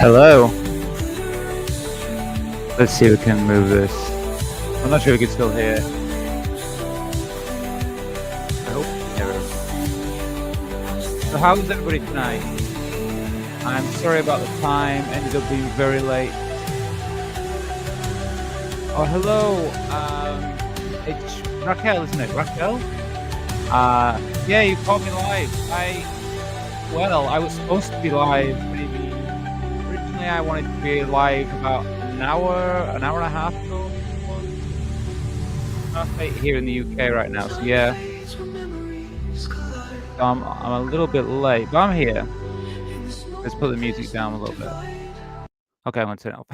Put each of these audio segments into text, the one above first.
Hello. Let's see if we can move this. I'm not sure if we can still hear. I hope we can hear it. So how is everybody tonight? I'm sorry about the time. Ended up being very late. Oh, hello. It's Raquel, isn't it? Raquel? Yeah, you called me live. I was supposed to be live maybe. Originally, I wanted to be live about an hour and a half ago. Half 8 here in the UK right now, so yeah. So I'm a little bit late, but I'm here. Let's put the music down a little bit. Okay, I'm gonna turn it up.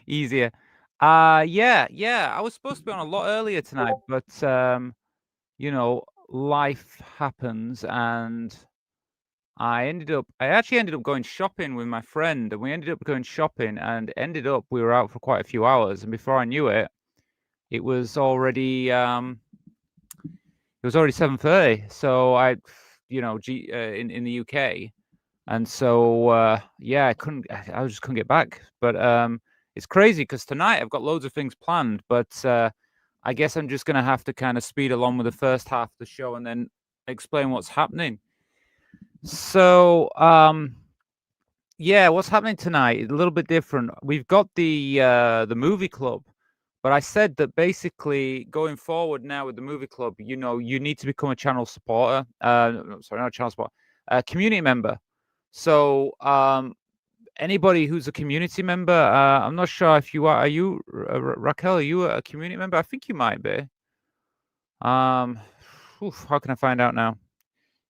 Easier. Yeah, I was supposed to be on a lot earlier tonight, but, life happens, and I actually ended up going shopping with my friend, and we ended up going shopping, and we were out for quite a few hours, and before I knew it, it was already, 7:30, so in the UK. And so, yeah, I just couldn't get back. But it's crazy because tonight I've got loads of things planned, but I guess I'm just gonna have to kind of speed along with the first half of the show and then explain what's happening. So, yeah, what's happening tonight is a little bit different. We've got the movie club, but I said that basically going forward now with the movie club, you need to become a channel supporter. No, sorry, not a channel supporter, a community member. So, anybody who's a community member, I'm not sure if you are. Are you, Raquel? Are you a community member? I think you might be. How can I find out now?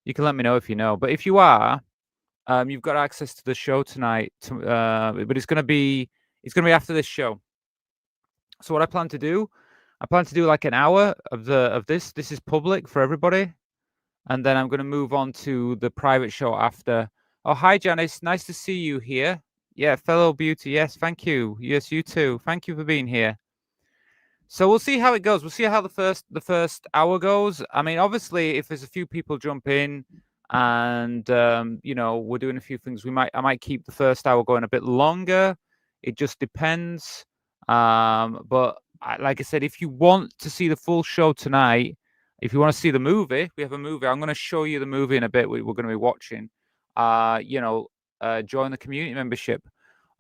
You can let me know if you know. But if you are, you've got access to the show tonight. But it's gonna be after this show. So what I plan to do like an hour of this. This is public for everybody, and then I'm gonna move on to the private show after. Oh, hi, Janice. Nice to see you here. Yeah, fellow beauty. Yes, thank you. Yes, you too. Thank you for being here. So we'll see how it goes. We'll see how the first hour goes. I mean, obviously, if there's a few people jump in, and we're doing a few things, I might keep the first hour going a bit longer. It just depends. But like I said, if you want to see the full show tonight, if you want to see the movie, we have a movie. I'm going to show you the movie in a bit. We're going to be watching. Join the community membership.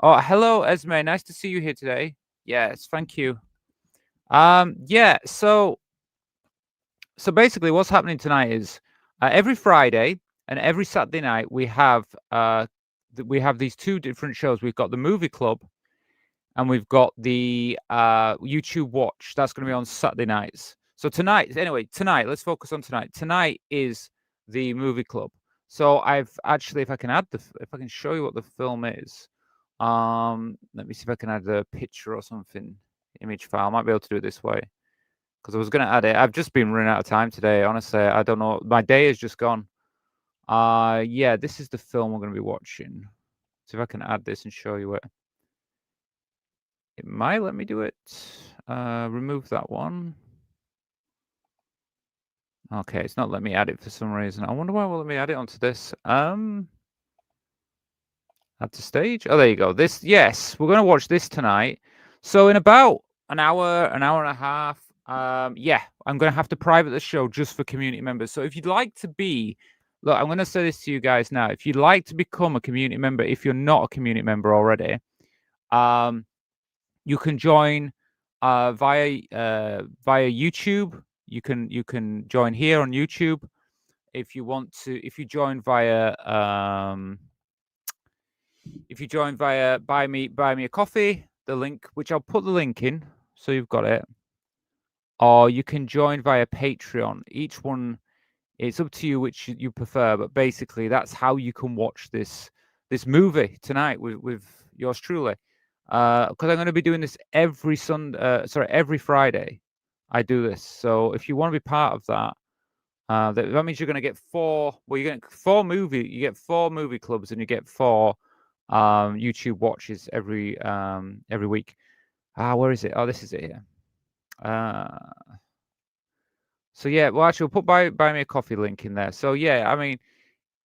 Oh, hello, Esme. Nice to see you here today. Yes, thank you. Yeah. So basically, what's happening tonight is every Friday and every Saturday night we have these two different shows. We've got the movie club, and we've got the YouTube watch. That's going to be on Saturday nights. So tonight, let's focus on tonight. Tonight is the movie club. So I've actually, if I can show you what the film is. Let me see if I can add a picture or something, image file. I might be able to do it this way because I was going to add it. I've just been running out of time today. Honestly, I don't know. My day is just gone. Yeah, this is the film we're going to be watching. See if I can add this and show you it. It might let me do it. Remove that one. Okay, it's not letting me add it for some reason. I wonder why it won't let me add it onto this. Add to stage. Oh, there you go. Yes, we're going to watch this tonight. So in about an hour and a half, yeah, I'm going to have to private the show just for community members. So if you'd like to look, I'm going to say this to you guys now. If you'd like to become a community member, if you're not a community member already, you can join via YouTube. You can join here on YouTube if you want to. If you join via buy me a coffee, the link, which I'll put the link in, so you've got it. Or you can join via Patreon. Each one, it's up to you which you prefer, but basically that's how you can watch this movie tonight with yours truly. Because I'm going to be doing this every Friday. I do this. So if you want to be part of that, that means you're going to get four. Well, you get four movie clubs, and you get four YouTube watches every week. Where is it? Oh, this is it here. So yeah, well, actually, we'll put buy me a coffee link in there. So yeah, I mean,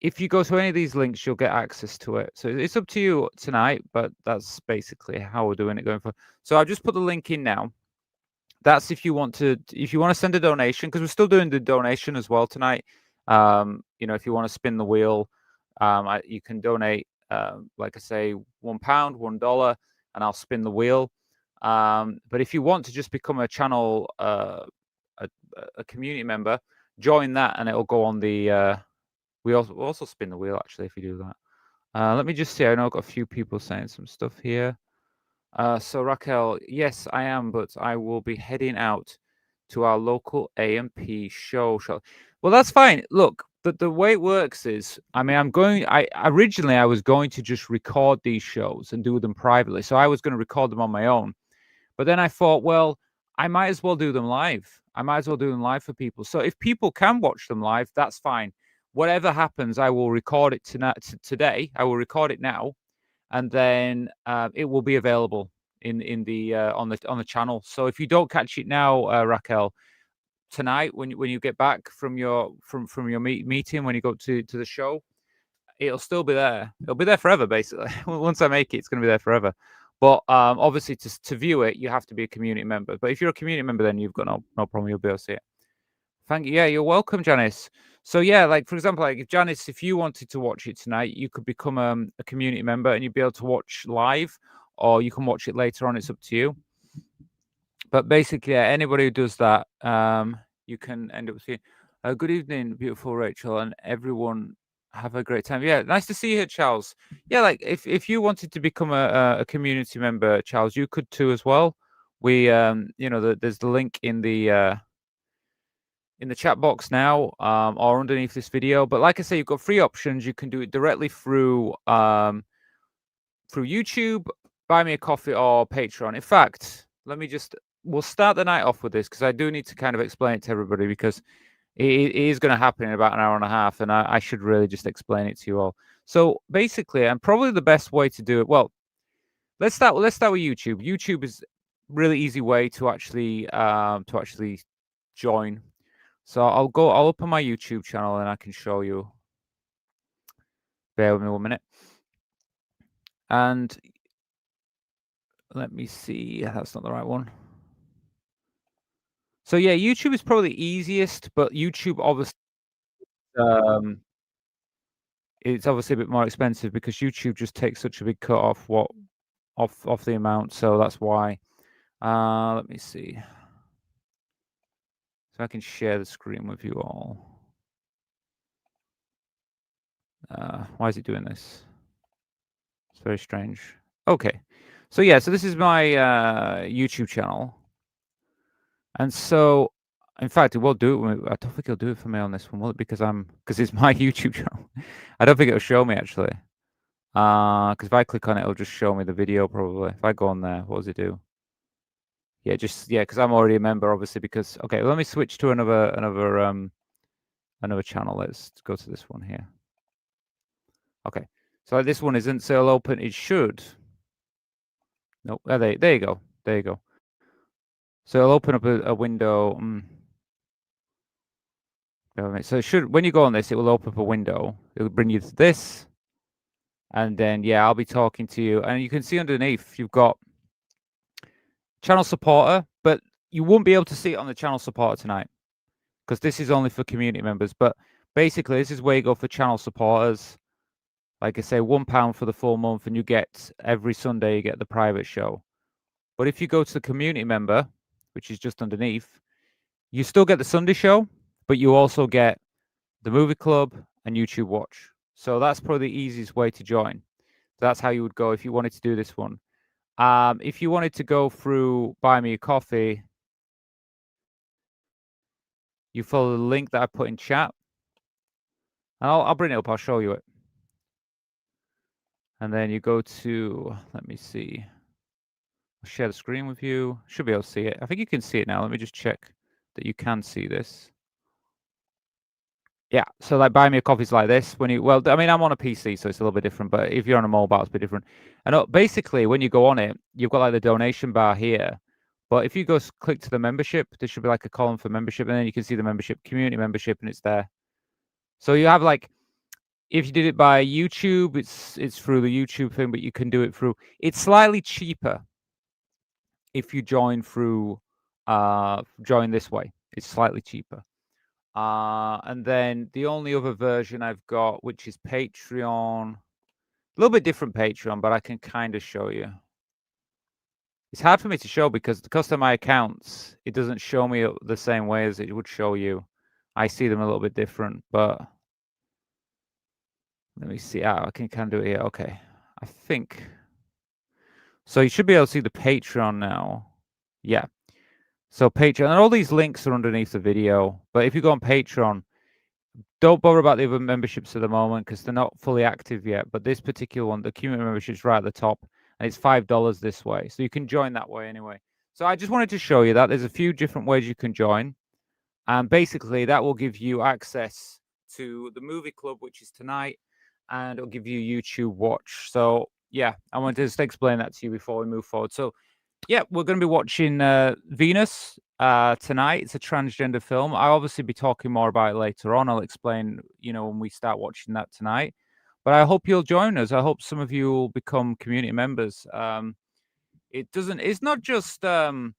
if you go to any of these links, you'll get access to it. So it's up to you tonight, but that's basically how we're doing it going forward. So I've just put the link in now. That's if you want to send a donation, because we're still doing the donation as well tonight. If you want to spin the wheel, you can donate, like I say, £1, $1, and I'll spin the wheel. But if you want to just become a channel, a community member, join that, and it'll go on the. We'll also spin the wheel actually if you do that. Let me just see. I know I've got a few people saying some stuff here. So Raquel, yes, I am, but I will be heading out to our local AMP show. Well, that's fine. Look, the way it works is, I mean, originally I was going to just record these shows and do them privately. So I was going to record them on my own. But then I thought, well, I might as well do them live. I might as well do them live for people. So if people can watch them live, that's fine. Whatever happens, I will record it today. I will record it now, and then it will be available on the channel. So if you don't catch it now, Raquel, tonight when you get back from your meeting, when you go to the show, it'll still be there. It'll be there forever, basically. Once I make it, it's going to be there forever. But obviously, to view it, you have to be a community member. But if you're a community member, then you've got no problem. You'll be able to see it. Thank you. Yeah, you're welcome, Janice. So yeah, like for example, like if Janice, if you wanted to watch it tonight, you could become a community member and you'd be able to watch live, or you can watch it later on. It's up to you. But basically, yeah, anybody who does that, you can end up seeing. Good evening, beautiful Rachel, and everyone. Have a great time. Yeah, nice to see you here, Charles. Yeah, like if you wanted to become a community member, Charles, you could too as well. We there's the link in the chat box now, or underneath this video. But like I say, you've got 3 options. You can do it directly through YouTube, Buy Me a Coffee, or Patreon. In fact, we'll start the night off with this, because I do need to kind of explain it to everybody, because it is going to happen in about an hour and a half, and I should really just explain it to you all. So basically, and probably the best way to do it, well, let's start with YouTube. YouTube is a really easy way to actually join. So I'll open my YouTube channel and I can show you. Bear with me 1 minute. And let me see. That's not the right one. So yeah, YouTube is probably the easiest, but YouTube obviously it's obviously a bit more expensive, because YouTube just takes such a big cut off off the amount. So that's why. Let me see. So I can share the screen with you all. Why is it doing this? It's very strange. Okay. So yeah, so this is my YouTube channel. And so, in fact, it will do it. I don't think it'll do it for me on this one, will it? Because it's my YouTube channel. I don't think it'll show me, actually. Because if I click on it, it'll just show me the video, probably. If I go on there, what does it do? Yeah, because I'm already a member, obviously. Because okay, let me switch to another channel. Let's go to this one here. Okay, so this one isn't still open. It should. Nope. There you go. There you go. So it'll open up a window. So it should, when you go on this, it will open up a window. It will bring you to this. And then, yeah, I'll be talking to you. And you can see underneath, you've got channel supporter, but you won't be able to see it on the channel supporter tonight, because this is only for community members. But basically, this is where you go for channel supporters. Like I say, £1 for the full month, and you get every Sunday, you get the private show. But if you go to the community member, which is just underneath, you still get the Sunday show, but you also get the movie club and YouTube Watch. So that's probably the easiest way to join. That's how you would go if you wanted to do this one. If you wanted to go through Buy Me a Coffee, you follow the link that I put in chat. And I'll bring it up. I'll show you it. And then you go to, let me see. I'll share the screen with you. Should be able to see it. I think you can see it now. Let me just check that you can see this. Yeah, so like Buy Me a Coffee is like this. I mean, I'm on a PC, so it's a little bit different. But if you're on a mobile, it's a bit different. And basically, when you go on it, you've got like the donation bar here. But if you go click to the membership, there should be like a column for membership, and then you can see the membership, community membership, and it's there. So you have like, if you did it by YouTube, it's through the YouTube thing, but you can do it through. It's slightly cheaper if you join through join this way. It's slightly cheaper. And then the only other version I've got, which is Patreon, a little bit different Patreon, but I can kind of show you. It's hard for me to show because of my accounts, it doesn't show me the same way as it would show you. I see them a little bit different, but let me see. I can kind of do it here. Okay, I think. So you should be able to see the Patreon now. Yeah. So Patreon, and all these links are underneath the video. But if you go on Patreon, don't bother about the other memberships at the moment because they're not fully active yet. But this particular one, the community membership, is right at the top, and it's $5 this way. So you can join that way anyway. So I just wanted to show you that there's a few different ways you can join. And basically, that will give you access to the movie club, which is tonight, and it'll give you YouTube Watch. So yeah, I wanted to just explain that to you before we move forward. So yeah, we're going to be watching Venus tonight. It's a transgender film. I'll obviously be talking more about it later on. I'll explain, when we start watching that tonight. But I hope you'll join us. I hope some of you will become community members. It's not just that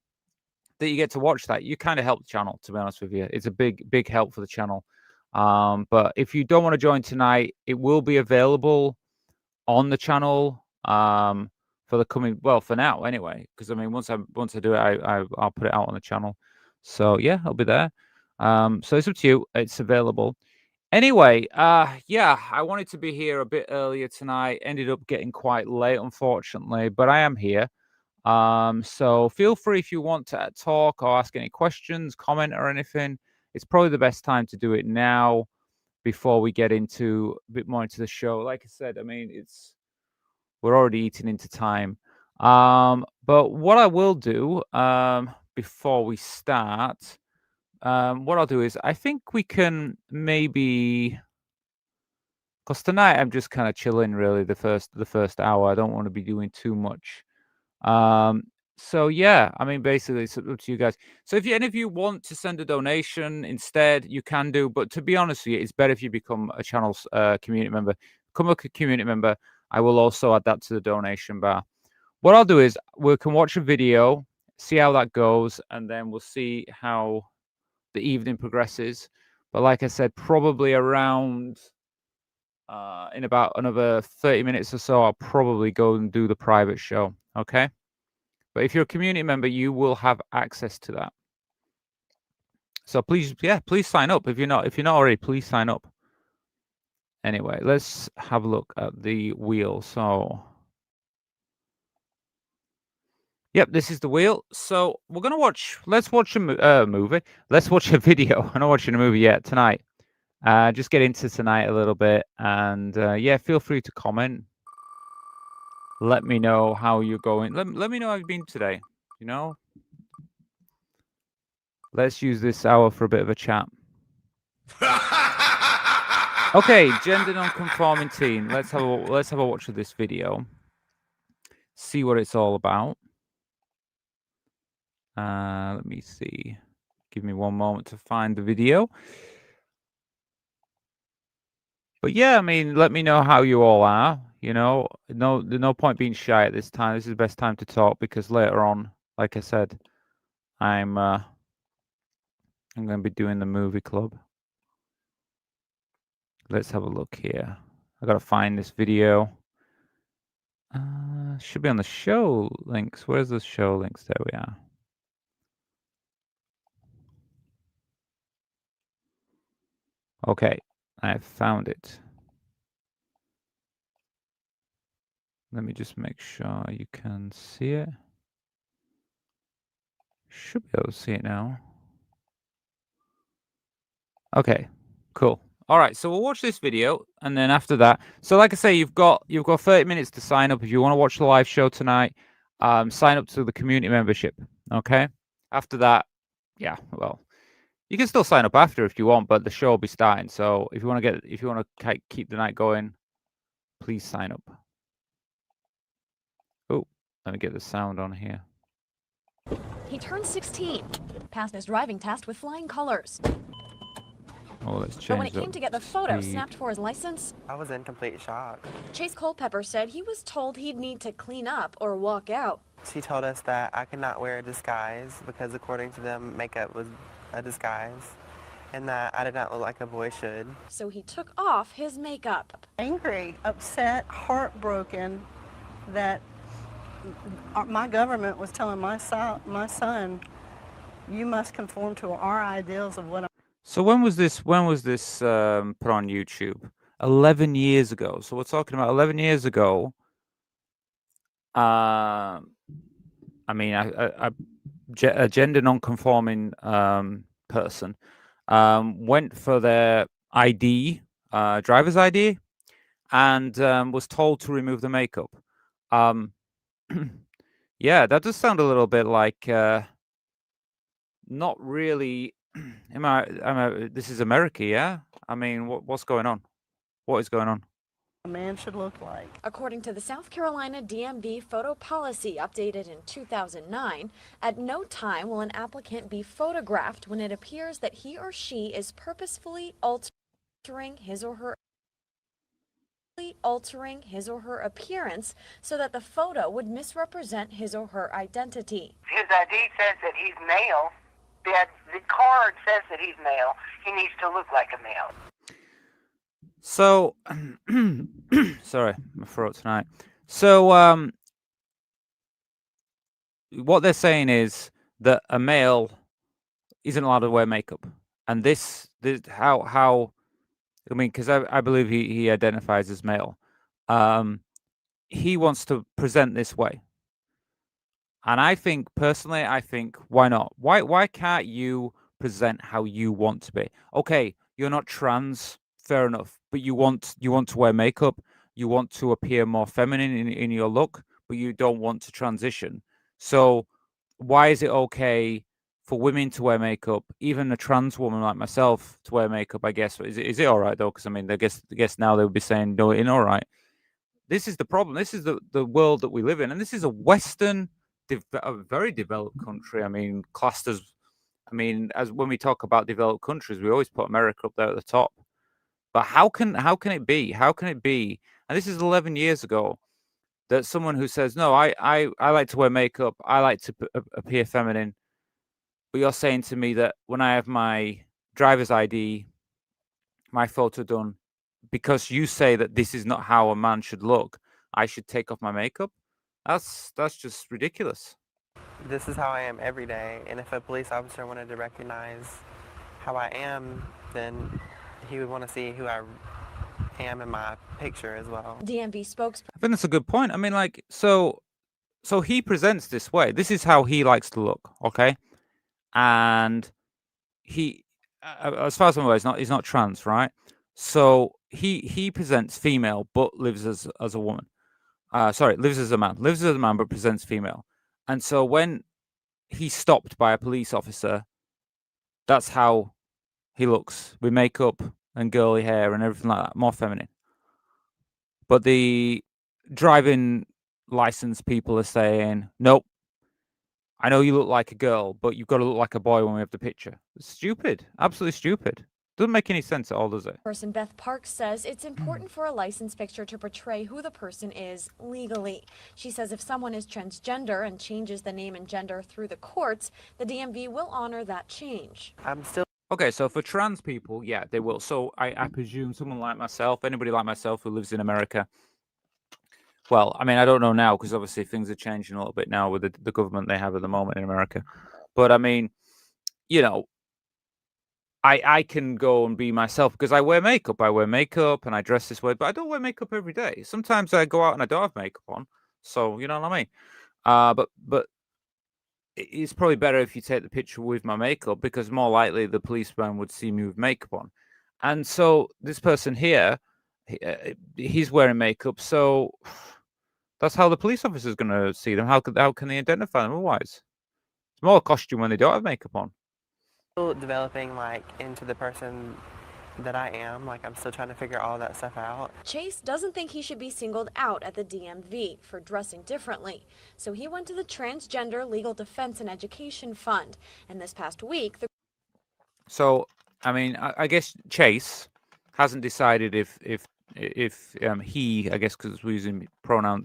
you get to watch that. You kind of help the channel, to be honest with you. It's a big help for the channel. But if you don't want to join tonight, it will be available on the channel for the coming, for now anyway, because I mean once I do it, I'll put it out on the channel. So yeah, I'll be there. So it's up to you. It's available. Anyway, yeah, I wanted to be here a bit earlier tonight. Ended up getting quite late, unfortunately, but I am here. So feel free if you want to talk or ask any questions, comment or anything. It's probably the best time to do it now before we get into a bit more into the show. Like I said, I mean, we're already eating into time. But what I will do before we start, what I'll do is I think we can maybe, because tonight I'm just kind of chilling really the first hour. I don't want to be doing too much. So yeah, I mean basically it's up to you guys. So if any of you want to send a donation instead, you can do. But to be honest with you, it's better if you become a channel's community member. Become a community member. I will also add that to the donation bar. What I'll do is we can watch a video, see how that goes, and then we'll see how the evening progresses. But like I said, probably around in about another 30 minutes or so, I'll probably go and do the private show. Okay. But if you're a community member, you will have access to that. So please sign up. If you're not already, please sign up. Anyway, let's have a look at the wheel. So yep, this is the wheel. So we're gonna let's watch a movie. Let's watch a video. I'm not watching a movie yet tonight. Just get into tonight a little bit, and yeah, feel free to comment. Let me know how you're going. Let me know how you've been today. Let's use this hour for a bit of a chat. Okay, gender non-conforming teen. Let's have a watch of this video. See what it's all about. Let me see. Give me one moment to find the video. But yeah, I mean, let me know how you all are. No point being shy at this time. This is the best time to talk because later on, like I said, I'm going to be doing the movie club. Let's have a look here. I got to find this video. Should be on the show links. Where's the show links? There we are. Okay, I found it. Let me just make sure you can see it. Should be able to see it now. Okay, cool. All right, so we'll watch this video, and then after that, so like I say, you've got 30 minutes to sign up if you want to watch the live show tonight. Sign up to the community membership. Okay. After that, yeah, well, you can still sign up after if you want, but the show will be starting. So if you want to keep the night going, please sign up. Oh, let me get the sound on here. He turned 16, passed his driving test with flying colors. Oh, let's But when change it came to get the photo speed. snapped for his license, I was in complete shock. Chase Culpepper said he was told he'd need to clean up or walk out. She told us that I could not wear a disguise because according to them, makeup was a disguise and that I did not look like a boy should. So he took off his makeup. Angry, upset, heartbroken that my government was telling my son, you must conform to our ideals of what. So when was this? When was this put on YouTube? 11 years ago. So we're talking about 11 years ago. I mean, a gender non-conforming person went for their ID, driver's ID, and was told to remove the makeup. Yeah, that does sound a little bit like not really. This is America, yeah? I mean, what's going on? What is going on? A man should look like. According to the South Carolina DMV photo policy updated in 2009, at no time will an applicant be photographed when it appears that he or she is purposefully altering his or her appearance so that the photo would misrepresent his or her identity. His ID says that he's male. The card says that he's male. He needs to look like a male. So, sorry, my throat tonight. So, what they're saying is that a male isn't allowed to wear makeup, and this how I mean, because I believe he identifies as male. He wants to present this way, and I think personally, why not? Why can't you present how you want to be? Okay, you're not trans. Fair enough, but you want to wear makeup, you want to appear more feminine in your look, but you don't want to transition. So why is it okay for women to wear makeup, even a trans woman like myself to wear makeup? I guess is it all right though? Because I mean, I guess now they would be saying no, it ain't all right. This is the problem. This is the world that we live in, and this is a Western, a very developed country. I mean, classed as, I mean, as when we talk about developed countries, we always put America up there at the top. But how can it be? How can it be? And this is 11 years ago that someone who says, "No, I like to wear makeup. I like to appear feminine." But you're saying to me that when I have my driver's ID, my photo done, because you say that this is not how a man should look, I should take off my makeup? That's just ridiculous. This is how I am every day, and if a police officer wanted to recognize how I am, then he would want to see who I am in my picture as well. DMV spokesperson. I think that's a good point. I mean, like, so he presents this way. This is how he likes to look, okay? And he, as far as I'm aware, he's not trans, right? So he presents female, but lives as a woman. Sorry, lives as a man, but presents female. And so when he's stopped by a police officer, that's how he looks, with makeup and girly hair and everything like that, more feminine. But the driving license people are saying, nope, I know you look like a girl, but you've got to look like a boy when we have the picture. It's stupid. Absolutely stupid. Doesn't make any sense at all, does it? Person Beth Parks says it's important for a license picture to portray who the person is legally. She says if someone is transgender and changes the name and gender through the courts, the DMV will honor that change. I'm still Okay, so for trans people, yeah, they will. So I presume someone like myself, anybody like myself who lives in America, well, I mean, I don't know now because obviously things are changing a little bit now with the government they have at the moment in America. But I mean, you know, I can go and be myself because I wear makeup. I wear makeup and I dress this way, but I don't wear makeup every day. Sometimes I go out and I don't have makeup on. So, you know what I mean? But it's probably better if you take the picture with my makeup because more likely the policeman would see me with makeup on. And so this person here, he's wearing makeup. So that's how the police officer is going to see them. How can they identify them otherwise? It's more a costume when they don't have makeup on. developing like into the person that I am. Like I'm still trying to figure all that stuff out. Chase doesn't think he should be singled out at the DMV for dressing differently. So he went to the Transgender Legal Defense and Education Fund. And this past week, So I mean, I guess Chase hasn't decided if he, I guess, because we're using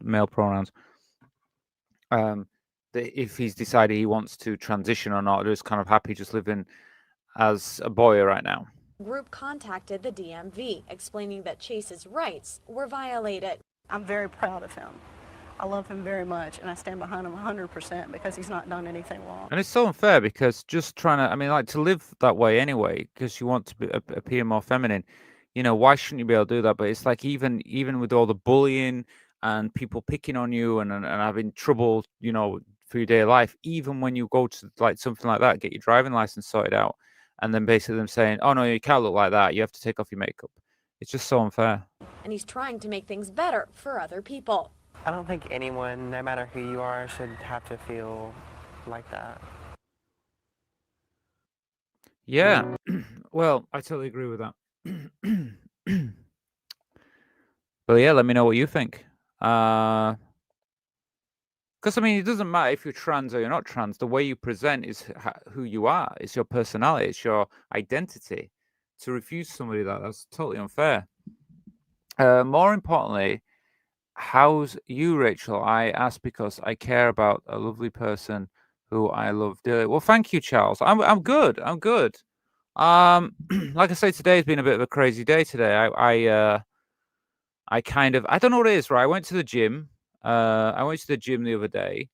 male pronouns, if he's decided he wants to transition or not, or is kind of happy just living as a boy right now. Group contacted the DMV, explaining that Chase's rights were violated. I'm very proud of him. I love him very much, and I stand behind him 100% because he's not done anything wrong. And it's so unfair because just trying to, I mean, like to live that way anyway, because you want to appear more feminine, why shouldn't you be able to do that? But it's like even with all the bullying and people picking on you and having trouble, for your day of life, even when you go to like something like that, get your driving license sorted out, and then basically them saying, oh no, you can't look like that, you have to take off your makeup. It's just so unfair. And he's trying to make things better for other people. I don't think anyone, no matter who you are, should have to feel like that. Yeah, well, I totally agree with that. But yeah, let me know what you think. Because I mean, it doesn't matter if you're trans or you're not trans. The way you present is who you are. It's your personality. It's your identity. To refuse somebody that's totally unfair. More importantly, how's you, Rachel? I ask because I care about a lovely person who I love dearly. Well, thank you, Charles. I'm good. I'm good. Like I say, today's been a bit of a crazy day today. I kind of, I don't know what it is, right? I went to the gym. I went to the gym the other day,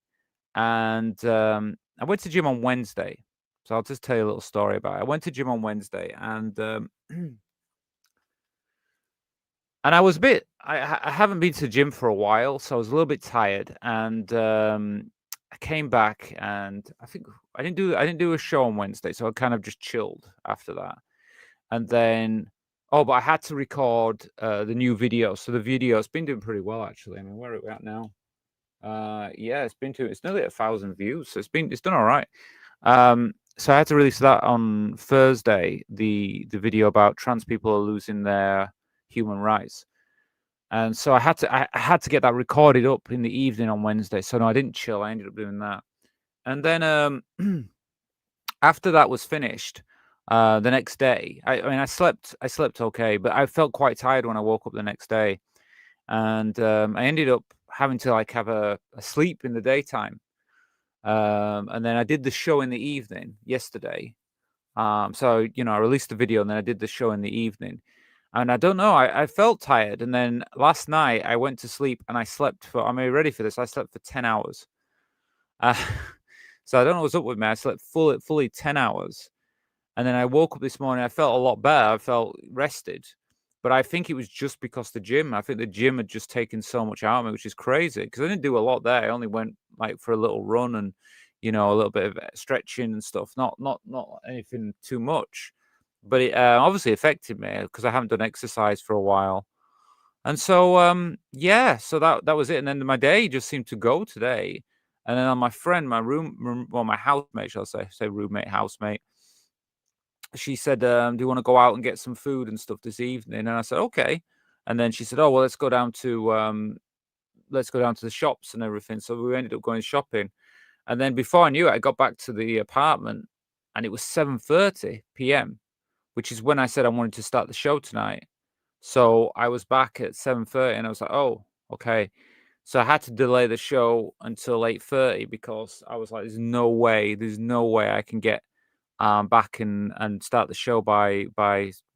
and I went to the gym on Wednesday. So I'll just tell you a little story about it. I went to the gym on Wednesday, and and I was a bit. I haven't been to the gym for a while, so I was a little bit tired, and I came back, and I think I didn't do a show on Wednesday, so I kind of just chilled after that, and then. Oh, but I had to record the new video. So the video's been doing pretty well, actually. I mean, where are we at now? Yeah, it's nearly 1,000 views. So it's done all right. So I had to release that on Thursday, the video about trans people are losing their human rights. And so I had to get that recorded up in the evening on Wednesday. So no, I didn't chill. I ended up doing that. And then after that was finished, the next day, I mean, I slept okay, but I felt quite tired when I woke up the next day, and I ended up having to like have a sleep in the daytime, and then I did the show in the evening yesterday. So I released the video and then I did the show in the evening, and I don't know, I felt tired, and then last night I went to sleep and I slept for. Am I ready for this? I slept for 10 hours. So I don't know what's up with me. I slept fully 10 hours. And then I woke up this morning, I felt a lot better. I felt rested. But I think it was just because the gym. I think the gym had just taken so much out of me, which is crazy. Because I didn't do a lot there. I only went like for a little run and, a little bit of stretching and stuff. Not anything too much. But it obviously affected me because I haven't done exercise for a while. And so, yeah, so that was it. And then my day just seemed to go today. And then on my friend, my my housemate, shall I say roommate, housemate, she said, do you want to go out and get some food and stuff this evening? And I said, okay. And then she said, oh, well, let's go down to the shops and everything. So we ended up going shopping. And then before I knew it, I got back to the apartment and it was 7:30 p.m., which is when I said I wanted to start the show tonight. So I was back at 7:30 and I was like, oh, okay. So I had to delay the show until 8:30 because I was like, there's no way I can get back and start the show by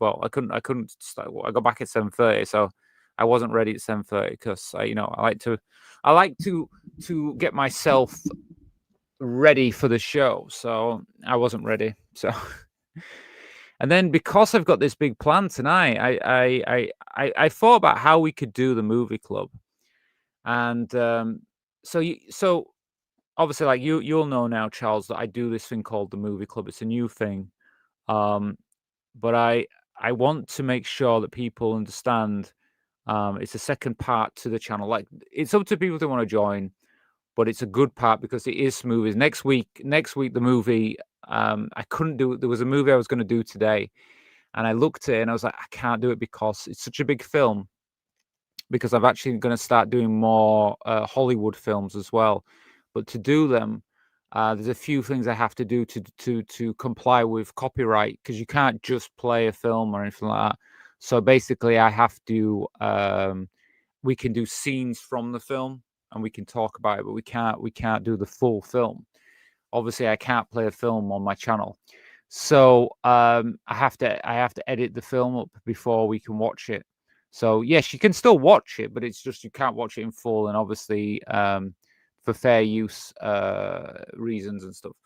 well, I couldn't start. I got back at 7:30, so I wasn't ready at 7:30 because I like to get myself ready for the show, so I wasn't ready. So and then because I've got this big plan tonight, I thought about how we could do the movie club, and so obviously, like you'll know now, Charles, that I do this thing called the movie club. It's a new thing, but I want to make sure that people understand. It's a second part to the channel. Like it's up to people who want to join, but it's a good part because it is movies. Next week, the movie. I couldn't do it. There was a movie I was going to do today, and I looked at it and I was like, I can't do it because it's such a big film. Because I'm actually going to start doing more Hollywood films as well. But to do them, There's a few things I have to do to comply with copyright, because you can't just play a film or anything like that. So basically, I have to. We can do scenes from the film and we can talk about it, but we can't do the full film. Obviously, I can't play a film on my channel, so I have to edit the film up before we can watch it. So yes, you can still watch it, but it's just you can't watch it in full, and obviously for fair use reasons and stuff.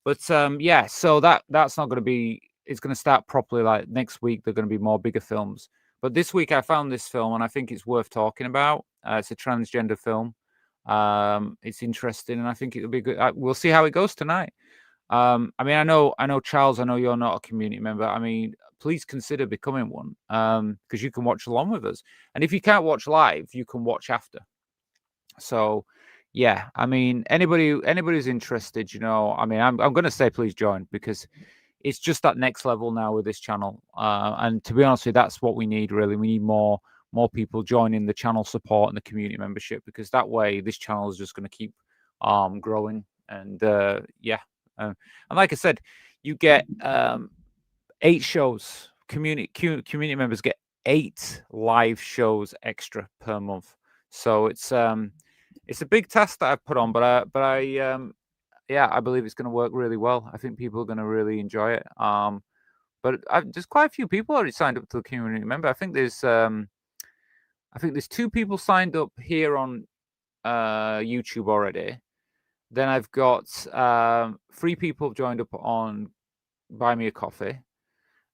But yeah, so that's not going to be. It's going to start properly like next week. They're going to be more bigger films. But this week I found this film and I think it's worth talking about. It's a transgender film. It's interesting and I think it'll be good. We'll see how it goes tonight. I mean, I know, Charles. I know you're not a community member. I mean, please consider becoming one, because you can watch along with us. And if you can't watch live, you can watch after. So, yeah, I mean, anybody's interested, I mean, I'm going to say please join, because it's just that next level now with this channel. And to be honest with you, that's what we need, really. We need more people joining the channel support and the community membership, because that way this channel is just going to keep growing. And yeah. And like I said, you get 8 shows. Community members get 8 live shows extra per month. So it's a big task that I've put on, but I yeah, I believe it's going to work really well. I think people are going to really enjoy it. But there's quite a few people already signed up to the community member. I think there's 2 people signed up here on YouTube already. Then I've got 3 people joined up on Buy Me a Coffee,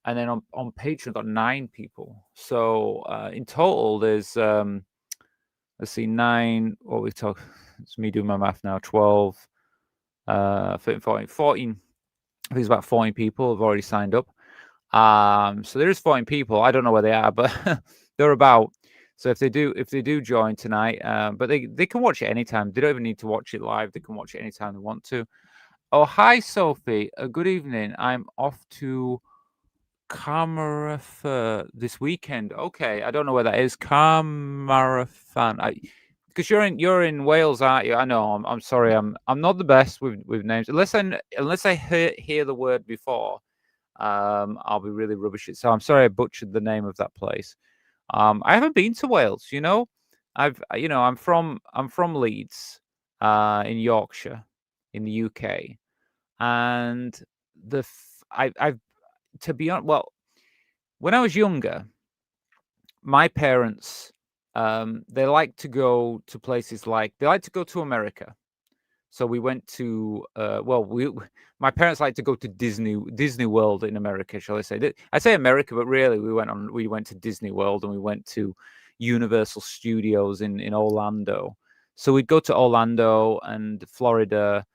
and then on Patreon I've got 9 people. So in total, there's let's see, 9. What we talk? It's me doing my math now. 12, 13, 14. I think it's about 14 people have already signed up. So there is 14 people. I don't know where they are, but they're about. So if they do join tonight, but they can watch it anytime. They don't even need to watch it live. They can watch it anytime they want to. Oh, hi, Sophie. Good evening. I'm off to Carmarthen this weekend. Okay, I don't know where that is. Carmarthen. Because you're in Wales, aren't you? I know. I'm sorry. I'm not the best with names. Unless I hear the word before, I'll be really rubbish. So I'm sorry I butchered the name of that place. I haven't been to Wales. I'm from Leeds, in Yorkshire, in the UK, and I've to be honest. Well, when I was younger, my parents they like to go to places like they like to go to America. So we went to my parents like to go to Disney World in America, shall I say? I say America, but really we went to Disney World and we went to Universal Studios in Orlando. So we'd go to Orlando and Florida,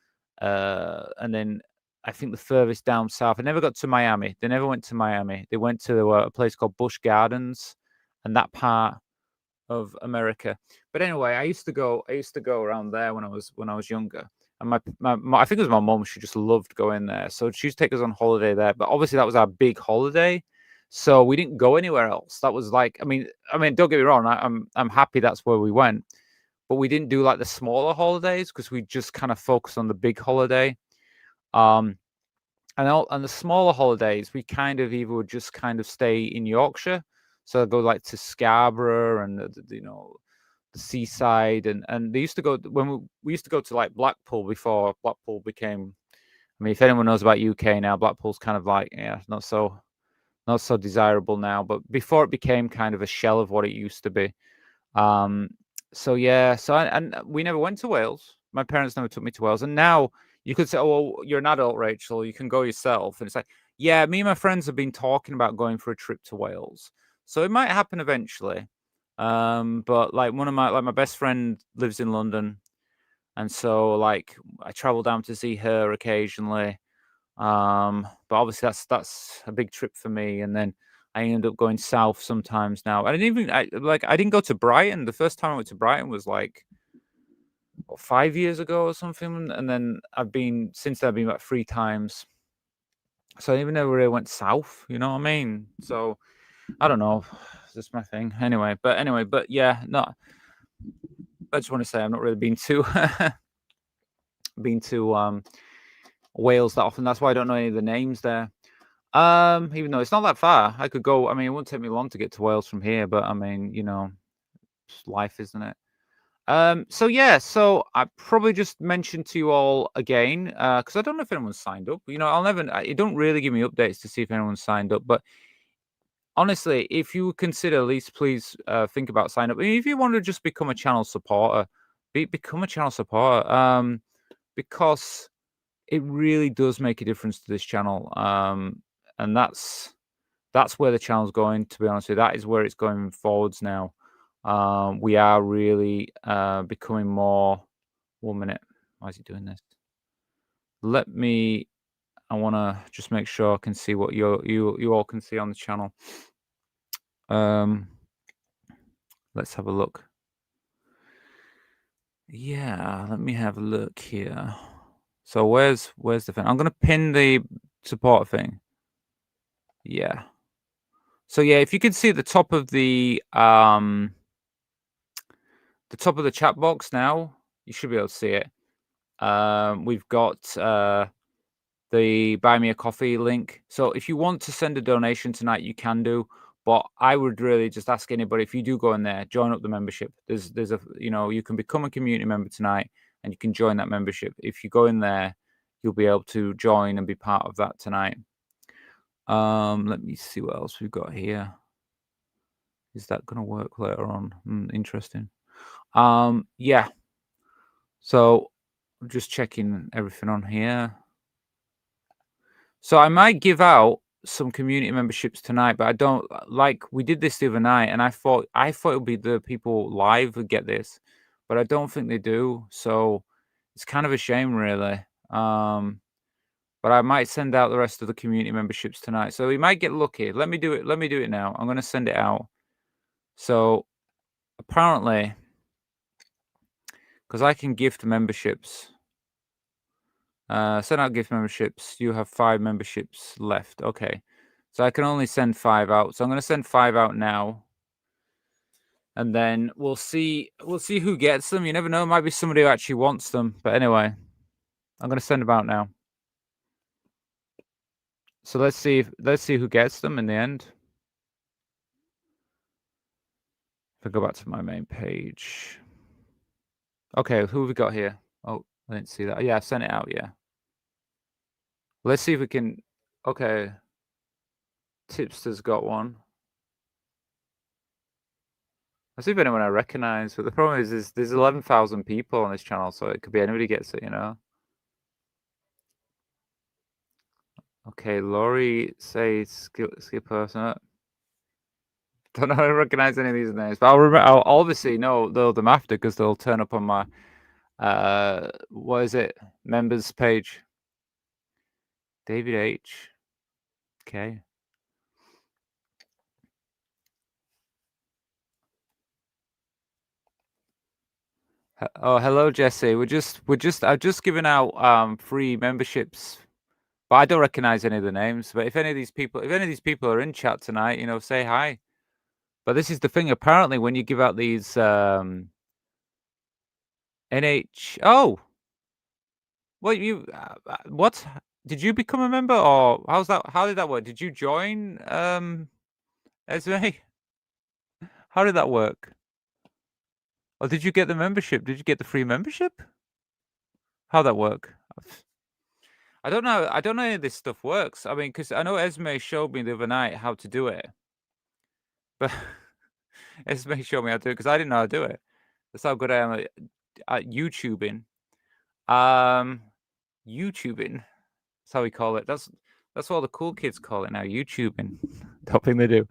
and then I think the furthest down south. I never got to Miami. They never went to Miami. They went to a place called Busch Gardens, and that part of America. But anyway, I used to go around there when I was younger. And my I think it was my mom. She just loved going there, so she used to take us on holiday there. But obviously, that was our big holiday, so we didn't go anywhere else. That was like, I mean, don't get me wrong. I'm happy that's where we went, but we didn't do like the smaller holidays because we just kind of focused on the big holiday. And the smaller holidays, we kind of either would just kind of stay in Yorkshire. So I'd go like to Scarborough and the seaside, and they used to go when we used to go to like Blackpool before Blackpool became. I mean, if anyone knows about UK now, Blackpool's kind of like not so desirable now, but before it became kind of a shell of what it used to be. So yeah, and we never went to Wales. My parents never took me to Wales, and now you could say, "Oh, well, you're an adult, Rachel. You can go yourself." And it's like, yeah, me and my friends have been talking about going for a trip to Wales. So it might happen eventually. But like my best friend lives in London, and so like I travel down to see her occasionally. But obviously that's a big trip for me, and then I end up going south sometimes now. I didn't go to Brighton. The first time I went to Brighton was like 5 years ago or something, and then I've been about 3 times. So I even never really went south. You know what I mean? So I don't know. It's just my thing. Anyway, but yeah, no. I just want to say I've not really been too Wales that often. That's why I don't know any of the names there. Even though it's not that far, I could go. I mean, it wouldn't take me long to get to Wales from here, but I mean, it's life, isn't it? So yeah, so I probably just mentioned to you all again, because I don't know if anyone's signed up. It don't really give me updates to see if anyone's signed up, but honestly, if you consider, at least please think about signing up. I mean, if you want to just become a channel supporter, become a channel supporter, because it really does make a difference to this channel, and that's where the channel's going. To be honest with you, that is where it's going forwards now. We are really becoming more. 1 minute. Why is he doing this? I want to just make sure I can see what you all can see on the channel. Let's have a look. Yeah, let me have a look here. So where's the thing? I'm gonna pin the support thing. Yeah. So yeah, if you can see at the top of the chat box now, you should be able to see it. We've got the Buy Me a Coffee link. So if you want to send a donation tonight, you can do. But I would really just ask anybody, if you do go in there, join up the membership. There's a you can become a community member tonight, and you can join that membership. If you go in there, you'll be able to join and be part of that tonight. Let me see what else we've got here. Is that going to work later on? Interesting. Yeah. So I'm just checking everything on here. So I might give out some community memberships tonight, but I don't we did this the other night, and I thought it would be the people live would get this, but I don't think they do. So it's kind of a shame, really. But I might send out the rest of the community memberships tonight. So we might get lucky. Let me do it. Let me do it now. I'm going to send it out. So apparently, because I can gift memberships. Send out gift memberships. You have 5 memberships left. Okay. So I can only send 5 out. So I'm going to send 5 out now. And then we'll see who gets them. You never know. It might be somebody who actually wants them. But anyway, I'm going to send them out now. So let's see who gets them in the end. If I go back to my main page. Okay, who have we got here? Oh, I didn't see that. Yeah, I sent it out, yeah. Let's see if we can. Okay. Tipster's got one. I'll see if anyone I recognize, but the problem is there's 11,000 people on this channel, so it could be anybody gets it, Okay, Laurie says Skipper. Don't know how to recognize any of these names, but I'll obviously know them after, because they'll turn up on my what is it? Members page. David H. Okay. Oh, hello, Jesse. I've just given out free memberships, but I don't recognize any of the names. But if any of these people are in chat tonight, say hi. But this is the thing. Apparently, when you give out these Oh, well, what? Did you become a member, or how's that? How did that work? Did you join, Esme? How did that work? Or did you get the membership? Did you get the free membership? How'd that work? I don't know. I don't know how this stuff works. I mean, because I know Esme showed me the other night how to do it, but Esme showed me how to do it because I didn't know how to do it. That's how good I am at YouTubing. YouTubing. That's how we call it. That's what all the cool kids call it now. YouTubing. Don't think they do.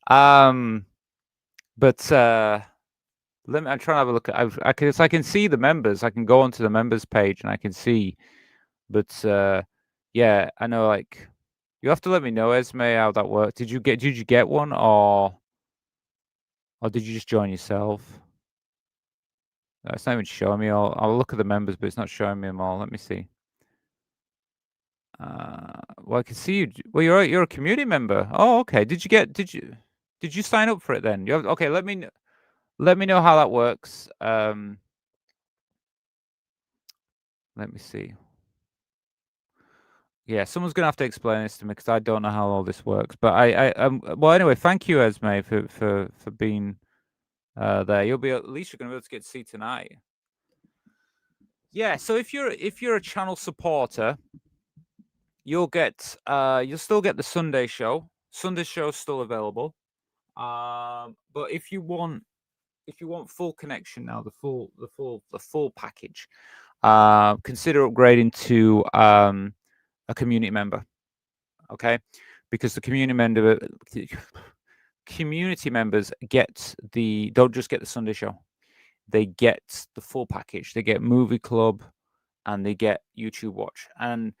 But I'm trying to have a look at. I can see the members. I can go onto the members page and I can see. But yeah, I know. Like, you have to let me know, Esme, how that worked. Did you get one, or did you just join yourself? It's not even showing me all. I'll look at the members, but it's not showing me them all. Let me see. Well, I can see you. Well, you're a community member. Oh, okay. Did you sign up for it then? Okay. Let me know how that works. Let Let me see. Yeah, someone's gonna have to explain this to me because I don't know how all this works. But well, anyway, thank you, Esme, for being there. You'll be at least you're gonna be able to get to see tonight. Yeah, so if you're a channel supporter, you'll still get the Sunday show. Sunday show's still available. But if you want full connection now, the full package, consider upgrading to a community member. Okay, because the community members don't just get the Sunday show. They get the full package. They get movie club and they get YouTube watch. And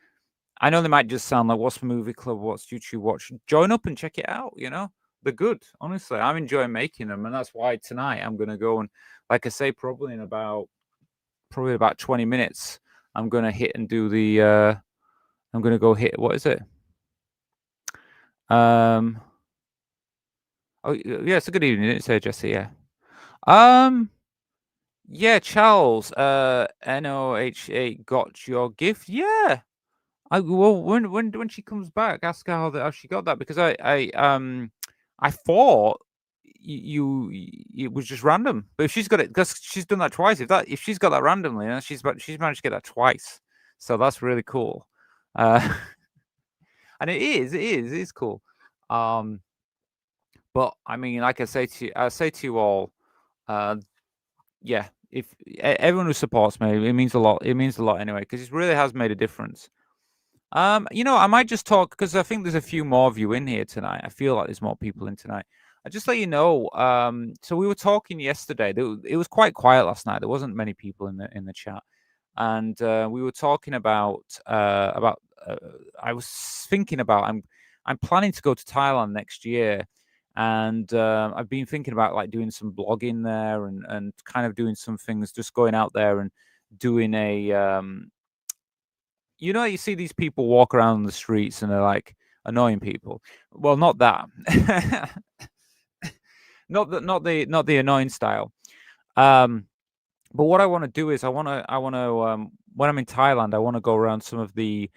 I know they might just sound like, what's movie club? What's YouTube watch? Join up and check it out. They're good. Honestly, I'm enjoying making them. And that's why tonight I'm going to go and, like I say, probably about 20 minutes, I'm going to hit and do I'm going to go hit, what is it? Oh yeah, it's a good evening, didn't it say, Jesse? Yeah. Yeah, Charles, NOH8 got your gift. Yeah. Well, when she comes back, ask her how she got that, because I thought it was just random. But if she's got it, because she's done that twice, if she's got that randomly, she's managed to get that twice. So that's really cool. And it is cool. But I mean, like I say to you all, yeah, if everyone who supports me, it means a lot. It means a lot anyway, because it really has made a difference. I might just talk, because I think there's a few more of you in here tonight. I feel like there's more people in tonight. I just let you know. So we were talking yesterday. It was quite quiet last night. There wasn't many people in the chat, and we were talking about. I was thinking about. I'm planning to go to Thailand next year, and I've been thinking about like doing some blogging there and kind of doing some things, just going out there and doing a. You see these people walk around the streets and they're like annoying people. Well, not that. not the annoying style. But what I want to do is I want to when I'm in Thailand, I want to go around some of the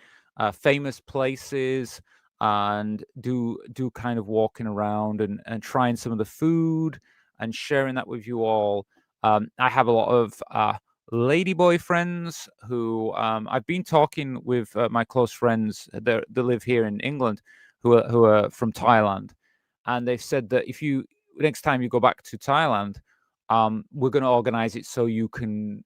famous places and do kind of walking around and trying some of the food and sharing that with you all. I have a lot of ladyboy friends who I've been talking with my close friends that live here in England who are from Thailand, and they've said that if you next time you go back to Thailand, we're going to organize it so you can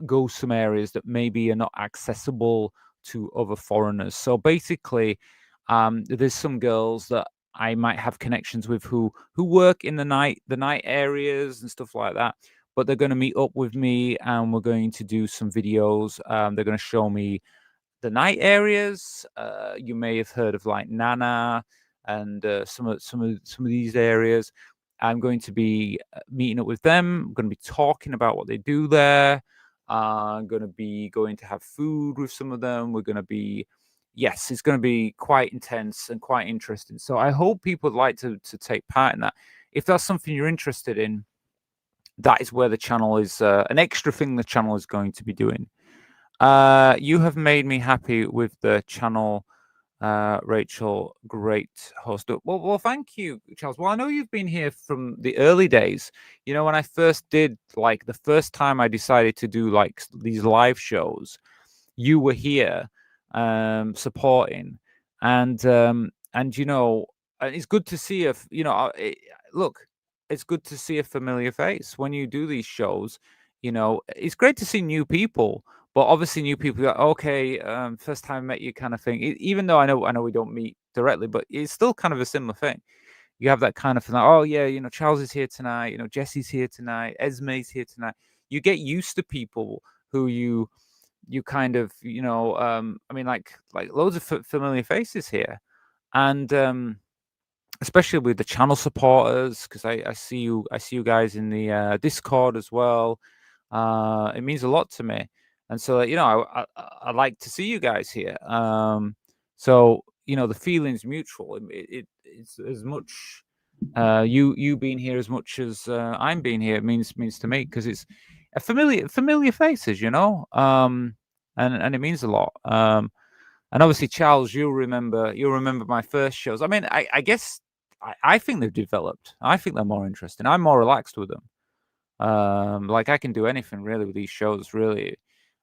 go some areas that maybe are not accessible to other foreigners. So basically, there's some girls that I might have connections with who work in the night areas and stuff like that. But they're going to meet up with me, and we're going to do some videos. They're going to show me the night areas. You may have heard of like Nana and some of these areas. I'm going to be meeting up with them. I'm going to be talking about what they do there. I'm going to be going to have food with some of them. We're going to be, yes, it's going to be quite intense and quite interesting. So I hope people would like to take part in that. If that's something you're interested in, that is where the channel is, an extra thing the channel is going to be doing. You have made me happy with the channel, Rachel. Great host. Well, thank you, Charles. Well, I know you've been here from the early days. When I first did, like, the first time I decided to do like these live shows, you were here supporting, and it's good to see look, it's good to see a familiar face when you do these shows. It's great to see new people, but obviously new people go, okay, first time I met you kind of thing. Even though I know we don't meet directly, but it's still kind of a similar thing. You have that kind of thing, like, oh yeah, Charles is here tonight, Jesse's here tonight, Esme's here tonight. You get used to people who you kind of, I mean, like loads of familiar faces here, and especially with the channel supporters, because I see you guys in the Discord as well. It means a lot to me, and so I like to see you guys here. So the feeling's mutual. It's as much you being here as much as I'm being here. It means to me, because it's a familiar faces. and it means a lot. And obviously, Charles, you'll remember my first shows. I mean, I guess I think they've developed. I think they're more interesting. I'm more relaxed with them. Like I can do anything really with these shows. Really,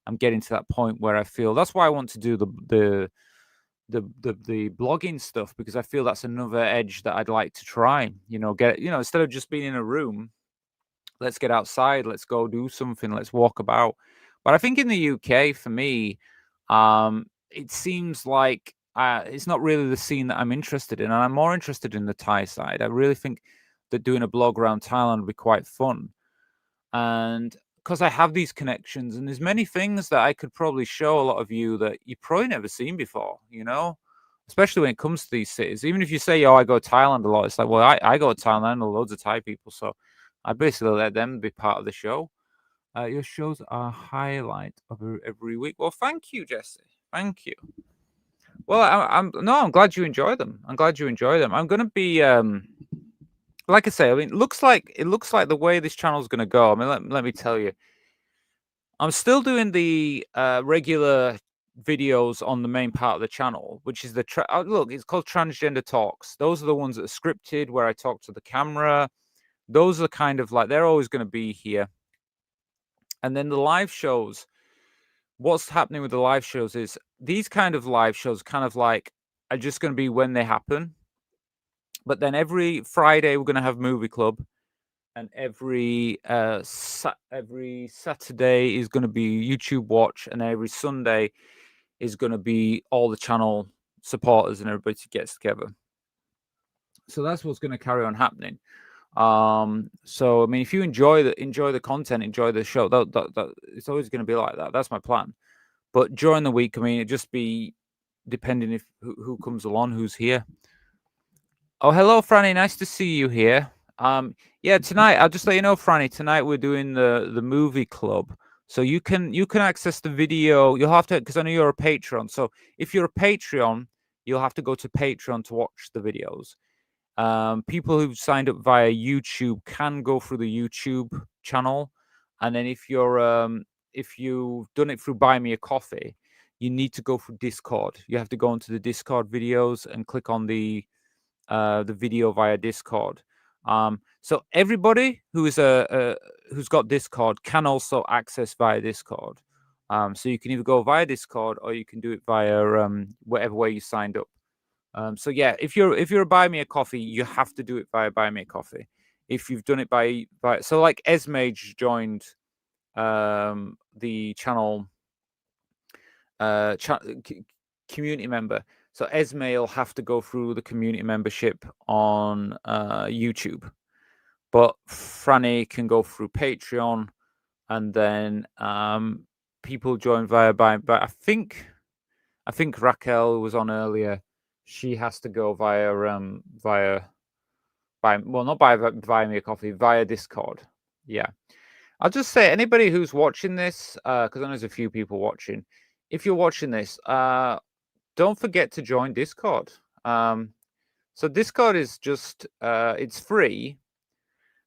I'm getting to that point where I feel that's why I want to do the blogging stuff, because I feel that's another edge that I'd like to try. Instead of just being in a room, let's get outside, let's go do something, let's walk about. But I think in the UK, for me, it seems like it's not really the scene that I'm interested in, and I'm more interested in the Thai side. I really think that doing a blog around Thailand would be quite fun. And because I have these connections, and there's many things that I could probably show a lot of you that you've probably never seen before, especially when it comes to these cities. Even if you say, oh, I go to Thailand a lot, it's like, well, I go to Thailand, and loads of Thai people, so I basically let them be part of the show. Your shows are a highlight of every week. Well, thank you, Jesse. Thank you. Well, I'm glad you enjoy them. I'm going to be like I say, I mean, it looks like the way this channel is going to go. I mean, let me tell you, I'm still doing the regular videos on the main part of the channel, which is look, it's called Transgender Talks. Those are the ones that are scripted, where I talk to the camera. Those are kind of like, they're always going to be here. And then the live shows, what's happening with the live shows is these kind of live shows kind of like are just going to be when they happen. But then every Friday we're going to have movie club, and every Saturday is going to be YouTube Watch, and every Sunday is going to be all the channel supporters and everybody gets together. So that's what's going to carry on happening. So I mean, if you enjoy the content, enjoy the show, that it's always going to be like that. That's my plan. But during the week, I mean, it just be depending if who comes along, who's here. Oh, hello, Franny. Nice to see you here. Yeah, tonight I'll just let you know, Franny. Tonight we're doing the movie club, so you can access the video. You'll have to, because I know you're a Patreon. So if you're a Patreon, you'll have to go to Patreon to watch the videos. People who've signed up via YouTube can go through the YouTube channel, and then if you've done it through Buy Me a Coffee, you need to go through Discord. You have to go into the Discord videos and click on the video via Discord. So everybody who's got Discord can also access via Discord. So you can either go via Discord, or you can do it via whatever way you signed up. So yeah, if you're a Buy Me a Coffee, you have to do it via Buy Me a Coffee. If you've done it by so like Esme joined the channel community member. So Esme will have to go through the community membership on YouTube, but Franny can go through Patreon, and then people join via But I think Raquel was on earlier. She has to go via not Buy Me a Coffee, via Discord. Yeah, I'll just say, anybody who's watching this, because I know there's a few people watching. If you're watching this, don't forget to join Discord. So Discord is just it's free,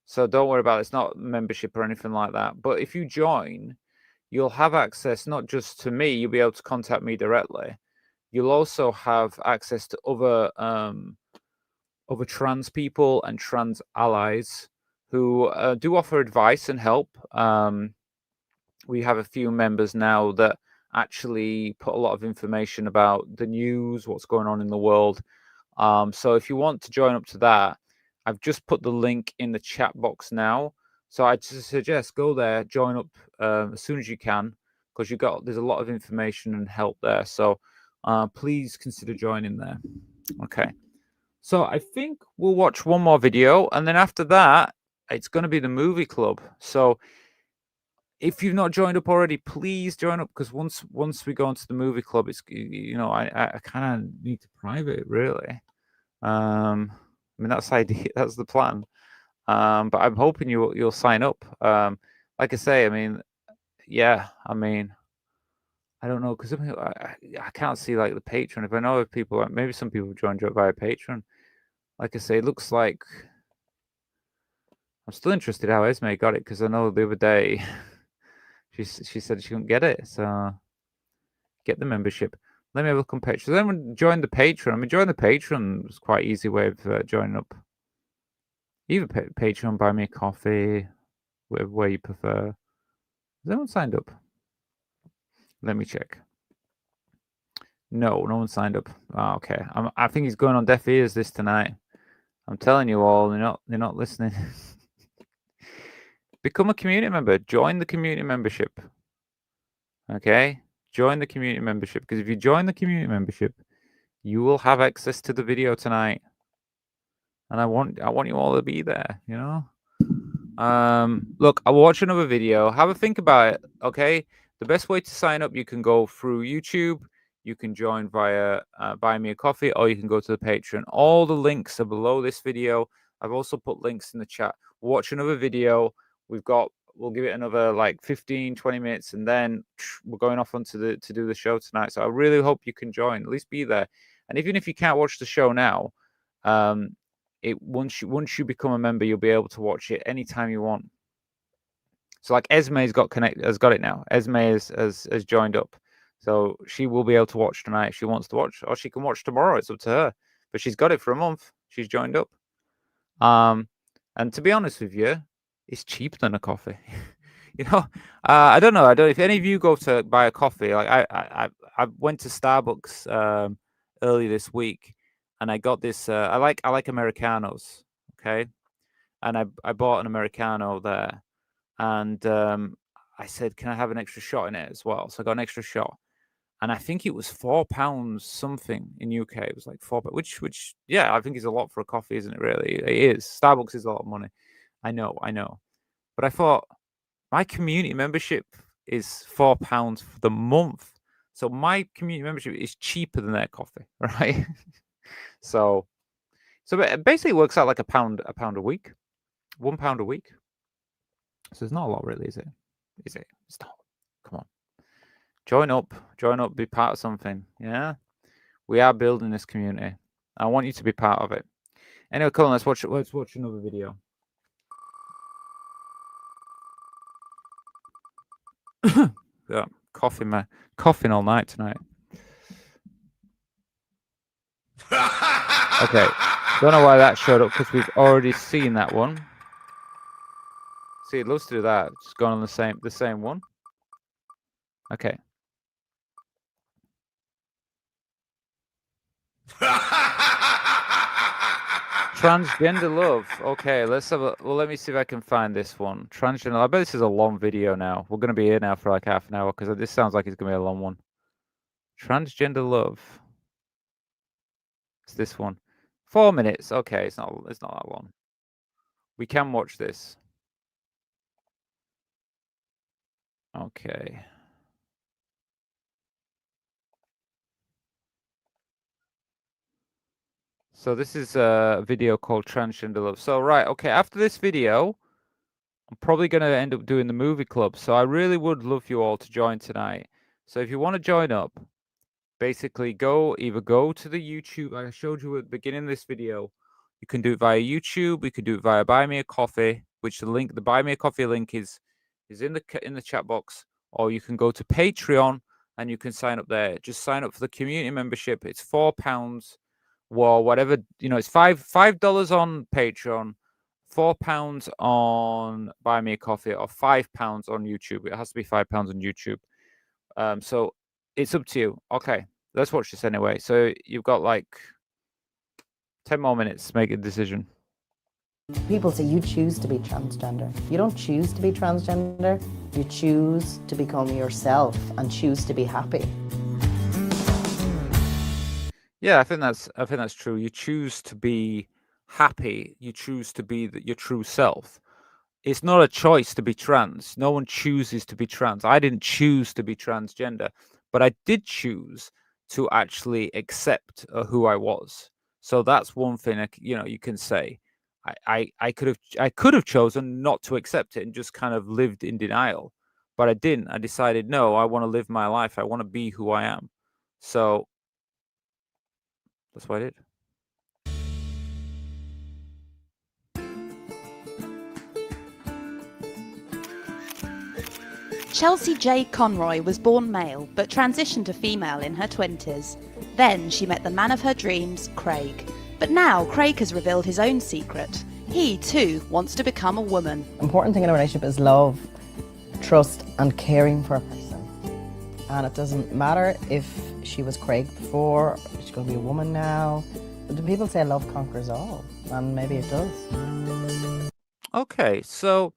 so don't worry about it. It's not membership or anything like that. But if you join, you'll have access not just to me. You'll be able to contact me directly. You'll also have access to other trans people and trans allies who do offer advice and help. We have a few members now that actually put a lot of information about the news, what's going on in the world. So if you want to join up to that, I've just put the link in the chat box now. So I just suggest go there, join up as soon as you can, because there's a lot of information and help there. So please consider joining there. Okay. So I think we'll watch one more video, and then after that, it's going to be the movie club. So if you've not joined up already, please join up, because once we go into the movie club, it's I kind of need to private it, really. I mean, that's the plan. But I'm hoping you'll sign up. Like I say, I mean, yeah, I mean, I don't know, because I can't see like the Patreon. If I know if people, maybe some people joined up via Patreon. Like I say, it looks like I'm still interested how Esme got it, because I know the other day she said she couldn't get it. So get the membership. Let me have a look on Patreon. Then join the Patreon. I mean, join the Patreon is quite easy way of joining up. Either Patreon, buy me a coffee, whatever way you prefer. Has anyone signed up? Let me check. No one signed up. Oh, okay. I think he's going on deaf ears this tonight. I'm telling you all, they're not listening. Become a community member. Join the community membership. Okay? Join the community membership. Because if you join the community membership, you will have access to the video tonight. And I want you all to be there, Look, I'll watch another video. Have a think about it, okay? The best way to sign up, you can go through YouTube. You can join via Buy Me a Coffee, or you can go to the Patreon. All the links are below this video. I've also put links in the chat. Watch another video. We'll give it another like 15, 20 minutes, and then we're going off to do the show tonight. So I really hope you can join. At least be there. And even if you can't watch the show now, once you become a member, you'll be able to watch it anytime you want. So like Esme's has got it now. Esme has joined up. So she will be able to watch tonight if she wants to watch, or she can watch tomorrow. It's up to her. But she's got it for a month. She's joined up. And to be honest with you, it's cheaper than a coffee. I don't know. If any of you go to buy a coffee, like I went to Starbucks early this week, and I got this. I like Americanos. Okay, and I bought an Americano there, and I said, "Can I have an extra shot in it as well?" So I got an extra shot. And I think it was £4 something in UK. It was like £4, which yeah, I think is a lot for a coffee, isn't it? Really, it is. Starbucks is a lot of money. I know. But I thought my community membership is £4 for the month, so my community membership is cheaper than their coffee, right? so it basically works out like a pound a week, £1 a week. So it's not a lot, really, is it? Is it? It's not. Come on. Join up, be part of something. Yeah, we are building this community. I want you to be part of it. Anyway, Colin, let's watch another video. Yeah, coughing all night tonight. Okay, don't know why that showed up, because we've already seen that one. See, it loves to do that. Just going on the same one. Okay. Transgender love. Okay, let's have a. Well, let me see if I can find this one. Transgender. I bet this is a long video now. We're gonna be here now for like half an hour, because this sounds like it's gonna be a long one. Transgender love. It's this one. 4 minutes. Okay, it's not that long. We can watch this. Okay. So this is a video called Transgender Love. So right, okay, after this video, I'm probably going to end up doing the movie club. So I really would love you all to join tonight. So if you want to join up, basically either go to the YouTube. I showed you at the beginning of this video. You can do it via YouTube. You can do it via Buy Me a Coffee, which the Buy Me a Coffee link is in the chat box. Or you can go to Patreon and you can sign up there. Just sign up for the community membership. It's £4. Well, whatever, it's $5 on Patreon, £4 on Buy Me a Coffee, or £5 on YouTube. It has to be £5 on YouTube. So it's up to you. Okay, let's watch this anyway. So you've got like 10 more minutes to make a decision. People say you choose to be transgender. You don't choose to be transgender. You choose to become yourself and choose to be happy. Yeah, I think that's true. You choose to be happy. You choose to be your true self. It's not a choice to be trans. No one chooses to be trans. I didn't choose to be transgender, but I did choose to actually accept who I was. So that's one thing you can say. I could have chosen not to accept it and just kind of lived in denial, but I didn't. I decided, no, I want to live my life. I want to be who I am. So that's what I did. Chelsea J. Conroy was born male but transitioned to female in her 20s. Then she met the man of her dreams, Craig. But now Craig has revealed his own secret. He, too, wants to become a woman. Important thing in a relationship is love, trust and caring for a person. And it doesn't matter if she was Craig before, she's going to be a woman now. But people say love conquers all, and maybe it does. Okay, so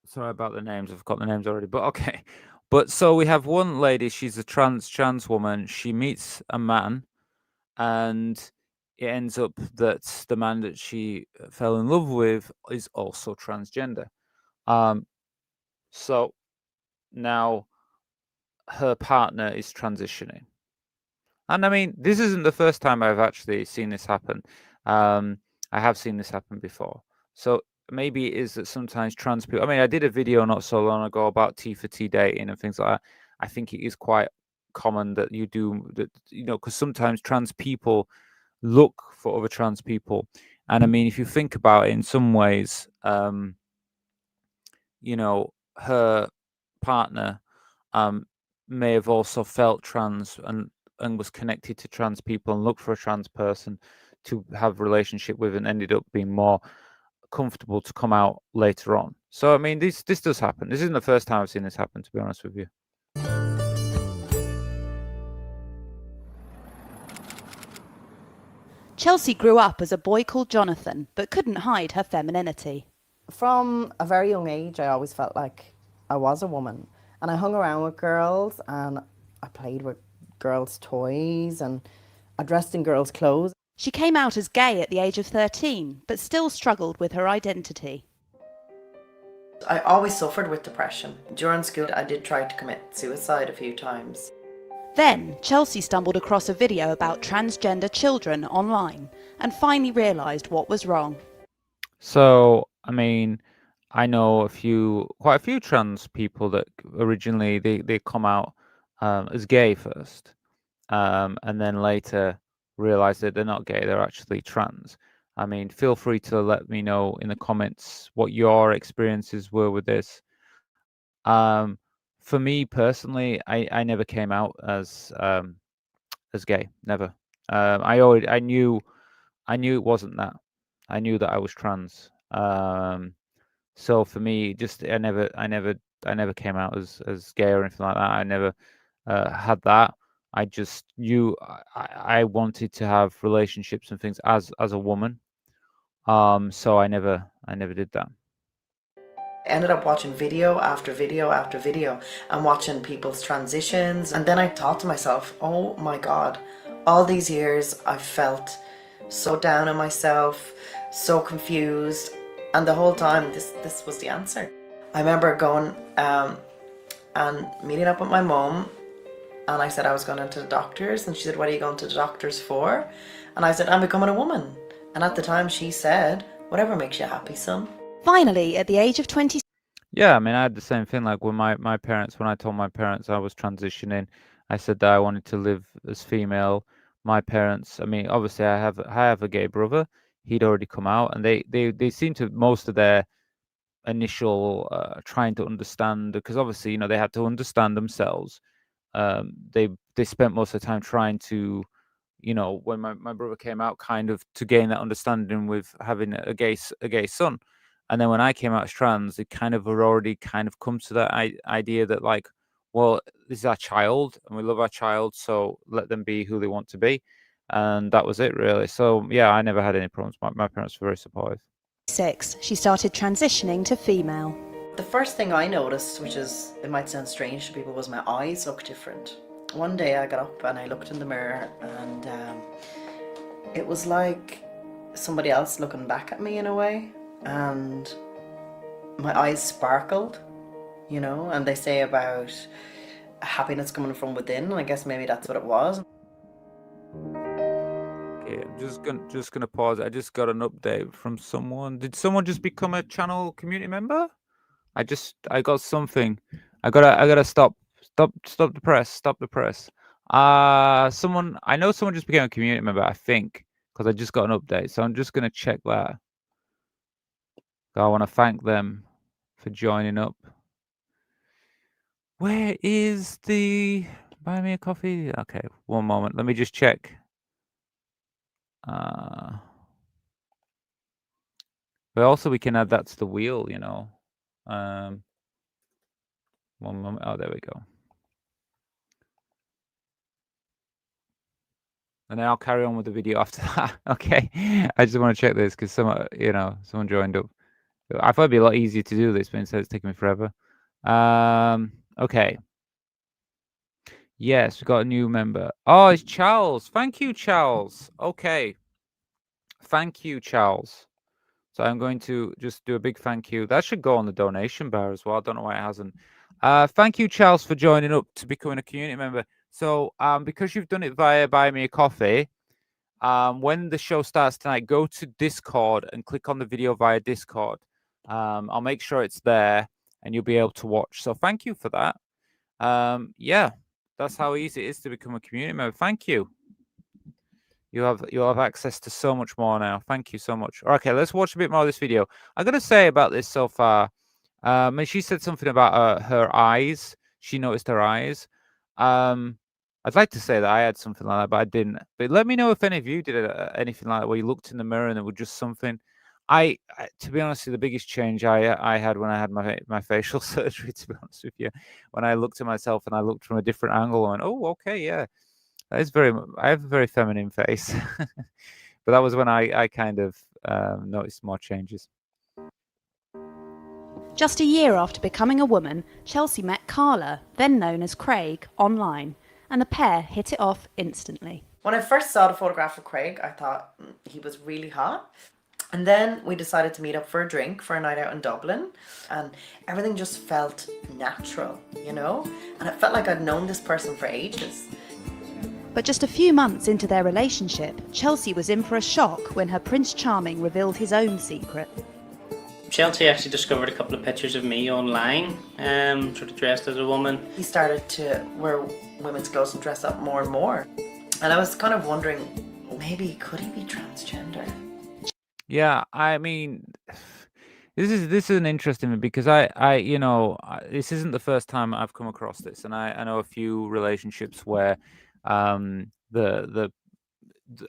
sorry about the names. I've got the names already, but okay. But so we have one lady. She's a trans woman. She meets a man, and it ends up that the man that she fell in love with is also transgender. So now her partner is transitioning. And I mean, this isn't the first time I've actually seen this happen. I have seen this happen before. So maybe it is that sometimes trans people, I mean, I did a video not so long ago about T for T dating and things like that. I think it is quite common that you do that, because sometimes trans people look for other trans people. And I mean, if you think about it in some ways, her partner may have also felt trans and was connected to trans people and looked for a trans person to have a relationship with and ended up being more comfortable to come out later on. So I mean, this does happen. This isn't the first time I've seen this happen, to be honest with you. Chelsea grew up as a boy called Jonathan, but couldn't hide her femininity. From a very young age, I always felt like I was a woman. And I hung around with girls and I played with girls' toys and I dressed in girls' clothes. She came out as gay at the age of 13, but still struggled with her identity. I always suffered with depression. During school, I did try to commit suicide a few times. Then, Chelsea stumbled across a video about transgender children online and finally realised what was wrong. So, I mean, I know quite a few trans people that originally they come out as gay first, and then later realize that they're not gay, they're actually trans. I mean, feel free to let me know in the comments what your experiences were with this. For me personally, I never came out as gay, never. I knew it wasn't that. I knew that I was trans. So for me, just I never came out as gay or anything like that. I never had that. I just knew I wanted to have relationships and things as a woman. So I never did that. I ended up watching video after video after video and watching people's transitions. And then I thought to myself, oh my God, all these years I've felt so down on myself, so confused. And the whole time this was the answer. I remember going and meeting up with my mum, and I said I was going into the doctors, and she said, what are you going to the doctors for? And I said, I'm becoming a woman. And at the time she said, whatever makes you happy, son. Finally, at the age of 20. Yeah, I mean, I had the same thing. Like when my parents, when I told my parents I was transitioning, I said that I wanted to live as female. My parents, I mean, obviously I have a gay brother. He'd already come out, and they seem to, most of their initial trying to understand, because obviously they had to understand themselves. They spent most of the time trying to, when my brother came out, kind of to gain that understanding with having a gay son. And then when I came out as trans, it kind of had already kind of come to that idea that, like, well, this is our child and we love our child, so let them be who they want to be. And that was it, really. So yeah, I never had any problems. My parents were very supportive. 6, she started transitioning to female. The first thing I noticed, which is, it might sound strange to people, was my eyes look different. One day I got up and I looked in the mirror, and it was like somebody else looking back at me in a way, and my eyes sparkled, and they say about happiness coming from within, and I guess maybe that's what it was. Okay, I'm just gonna pause. I just got an update from someone. Did someone just become a channel community member? I got something. I gotta stop the press. Stop the press. I know someone just became a community member, I think, because I just got an update. So I'm just gonna check that. I want to thank them for joining up. Where is the buy me a coffee? Okay, one moment. Let me just check. But also we can add that to the wheel, you know. One moment. Oh, there we go. And then I'll carry on with the video after that. Okay. I just want to check this because someone joined up. I thought it'd be a lot easier to do this, but instead it's taking me forever. Okay. Yes, we got a new member. Oh, it's Charles. Thank you, Charles. Okay. Thank you, Charles. So I'm going to just do a big thank you. That should go on the donation bar as well. I don't know why it hasn't. Thank you, Charles, for joining up to becoming a community member. So because you've done it via Buy Me a Coffee, when the show starts tonight, go to Discord and click on the video via Discord. I'll make sure it's there and you'll be able to watch. So thank you for that. Yeah, that's how easy it is to become a community member. Thank you. You'll have access to so much more now. Thank you so much. Okay, let's watch a bit more of this video. I'm gonna say about this so far. And she said something about her eyes. She noticed her eyes. I'd like to say that I had something like that, but I didn't. But let me know if any of you did anything like that, where you looked in the mirror and it was just something. I to be honest, the biggest change I had when I had my facial surgery. To be honest with you, when I looked at myself and I looked from a different angle, I went, "Oh, okay, yeah." I have a very feminine face, but that was when I kind of noticed more changes. Just a year after becoming a woman, Chelsea met Carla, then known as Craig, online, and the pair hit it off instantly. When I first saw the photograph of Craig, I thought he was really hot. And then we decided to meet up for a drink for a night out in Dublin, and everything just felt natural, you know? And it felt like I'd known this person for ages. But just a few months into their relationship, Chelsea was in for a shock when her Prince Charming revealed his own secret. Chelsea actually discovered a couple of pictures of me online, sort of dressed as a woman. He started to wear women's clothes and dress up more and more. And I was kind of wondering, maybe could he be transgender? Yeah, I mean, this is an interesting one because this isn't the first time I've come across this, and I know a few relationships where the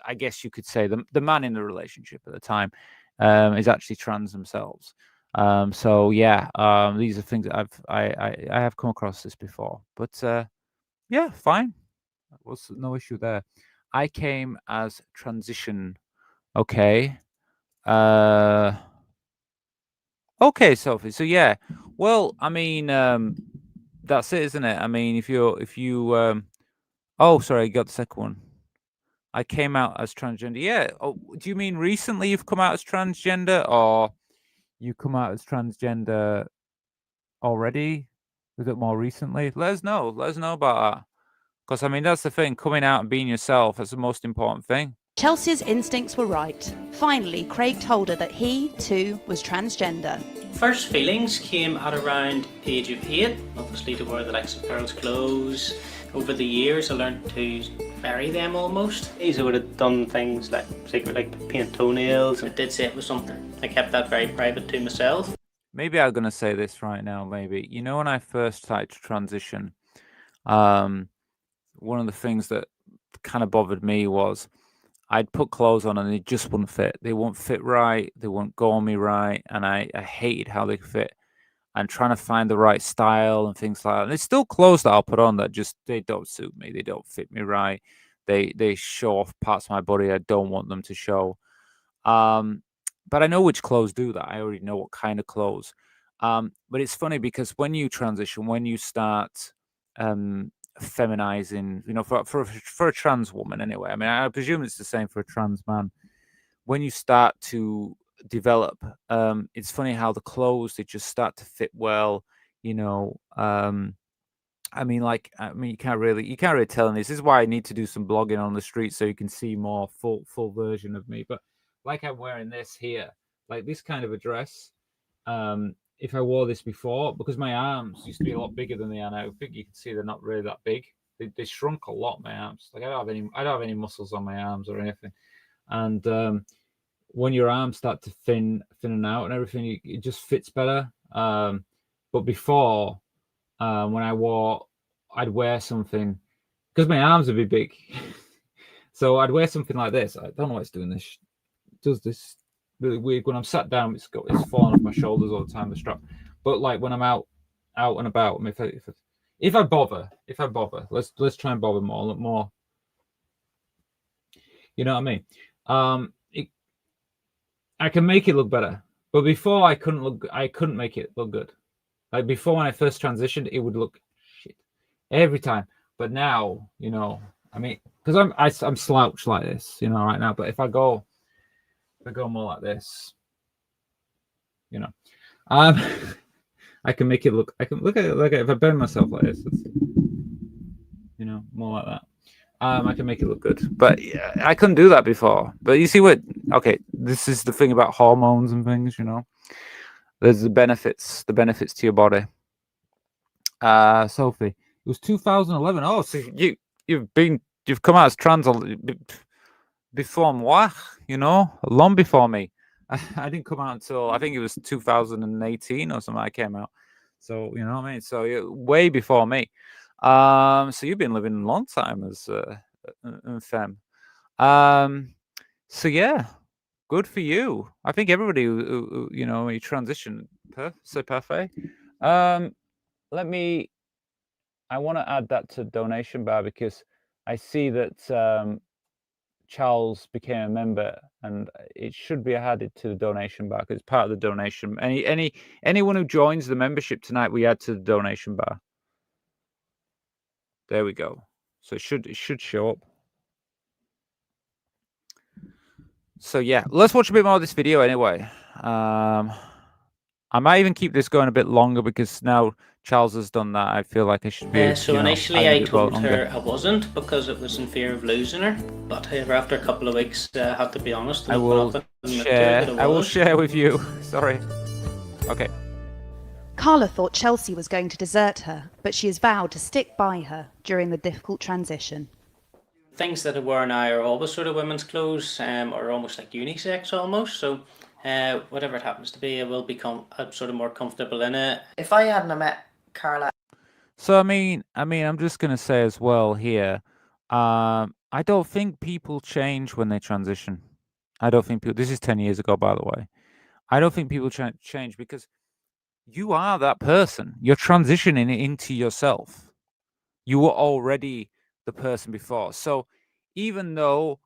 I guess you could say the man in the relationship at the time is actually trans themselves. So yeah, these are things that I have come across this before, but yeah, fine. There was no issue there. I came as transition. Okay. Okay, Sophie. So yeah. Well, I mean, that's it, isn't it? I mean, if you oh, sorry, I got the second one. I came out as transgender. Yeah. Oh, do you mean recently you've come out as transgender, or you come out as transgender already? A bit more recently? Let us know. Let us know about that. Because I mean, that's the thing. Coming out and being yourself is the most important thing. Chelsea's instincts were right. Finally, Craig told her that he, too, was transgender. First feelings came at around the age of 8, obviously to wear the likes of girls' clothes. Over the years I learned to vary them almost. I would have done things like paint toenails. I did say it was something. I kept that very private to myself. Maybe I'm gonna say this right now, maybe. You know, when I first started to transition, one of the things that kind of bothered me was I'd put clothes on and they just wouldn't fit. They wouldn't fit right. They wouldn't go on me right. And I hated how they fit. And trying to find the right style and things like that. And there's still clothes that I'll put on that just, they don't suit me. They don't fit me right. They show off parts of my body I don't want them to show. But I know which clothes do that. I already know what kind of clothes. But it's funny because when you transition, when you start feminizing, you know, for a trans woman anyway. I mean, I presume it's the same for a trans man. When you start to develop, it's funny how the clothes, they just start to fit well, you know. I mean, you can't really tell. And this is why I need to do some blogging on the street so you can see more full version of me. But like I'm wearing this here, like this kind of a dress. If I wore this before, because my arms used to be a lot bigger than they are now. I think you can see they're not really that big. They shrunk a lot, my arms. Like I don't have any muscles on my arms or anything. And when your arms start to thin out and everything, it just fits better. But before, when I'd wear something because my arms would be big. So I'd wear something like this. I don't know why it's doing this. It does this really weird. When I'm sat down, it's falling off my shoulders all the time, the strap. But like when I'm out and about, I mean, if I bother, let's try and bother more, look more. You know what I mean? I can make it look better, but before I couldn't make it look good. Like before, when I first transitioned, it would look shit every time. But now, you know, I mean, because I'm slouched like this, you know, right now. But if I go more like this, you know, I can make it look. I can look at it like if I bend myself like this, you know, more like that. I can make it look good, but yeah, I couldn't do that before. But you see what? Okay, this is the thing about hormones and things. You know, there's the benefits to your body. Sophie, it was 2011. Oh, so you've come out as trans before moi, you know, long before me. I didn't come out until I think it was 2018 or something. I came out, so you know what I mean. So you're way before me. So you've been living a long time as femme. So yeah, good for you. I think everybody who you know, you transition, c'est parfait. I want to add that to donation bar because I see that Charles became a member, and it should be added to the donation bar because it's part of the donation. Anyone who joins the membership tonight, we add to the donation bar. There we go. So it should show up. So yeah, let's watch a bit more of this video anyway. I might even keep this going a bit longer because now Charles has done that. I feel like I should be. So initially I told her I wasn't because it was in fear of losing her. But however, after a couple of weeks, I have to be honest. I will share with you. Sorry. Okay. Carla thought Chelsea was going to desert her, but she has vowed to stick by her during the difficult transition. Things that I wear now are always sort of women's clothes, or almost like unisex almost. So whatever it happens to be, I will become sort of more comfortable in it. If I hadn't met Carla. So I mean, I'm just gonna say as well here. I don't think people change when they transition. I don't think people. This is 10 years ago, by the way. I don't think people change because you are that person. You're transitioning into yourself. You were already the person before. So even though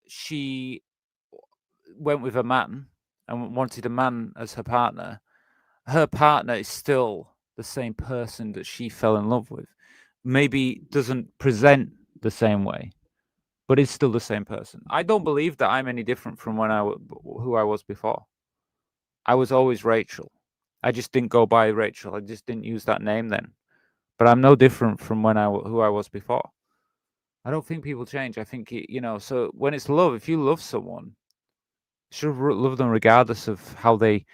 she went with a man and wanted a man as her partner is still the same person that she fell in love with. Maybe doesn't present the same way, but it's still the same person. I don't believe that I'm any different from who I was before. I was always Rachel. I just didn't go by Rachel. I just didn't use that name then. But I'm no different from who I was before. I don't think people change. I think, you know, so when it's love, if you love someone, you should love them regardless of how they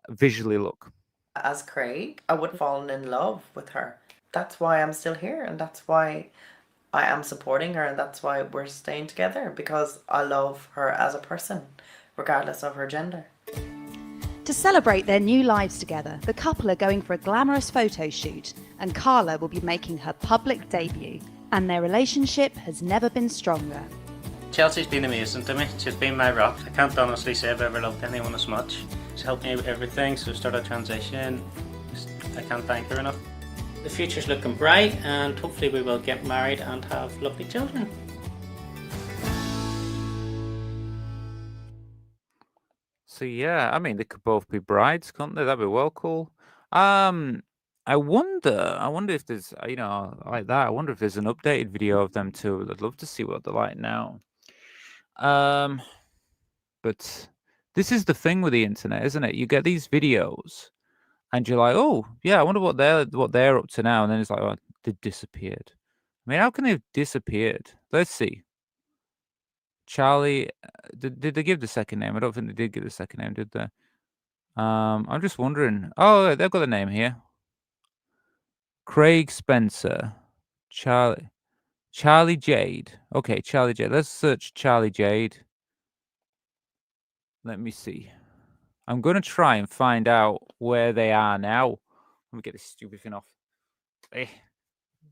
visually look. As Craig, I would have fallen in love with her. That's why I'm still here, and that's why I am supporting her, and that's why we're staying together, because I love her as a person, regardless of her gender. To celebrate their new lives together, the couple are going for a glamorous photo shoot, and Carla will be making her public debut, and their relationship has never been stronger. Chelsea's been amazing to me. She's been my rock. I can't honestly say I've ever loved anyone as much. She's helped me with everything, so start a transition. I can't thank her enough. The future's looking bright, and hopefully we will get married and have lovely children. So yeah, I mean, they could both be brides, can't they? That'd be well cool. I wonder if there's, you know, like that. I wonder if there's an updated video of them too. I'd love to see what they're like now. But this is the thing with the internet, isn't it? You get these videos, and you're like, oh yeah, I wonder what they're up to now. And then it's like, oh, they disappeared. I mean, how can they have disappeared? Let's see. Charlie, did they give the second name? I don't think they did give the second name, did they? I'm just wondering. Oh, they've got the name here. Craig Spencer, Charlie Jade. Okay, Charlie Jade. Let's search Charlie Jade. Let me see. I'm going to try and find out where they are now. Let me get this stupid thing off.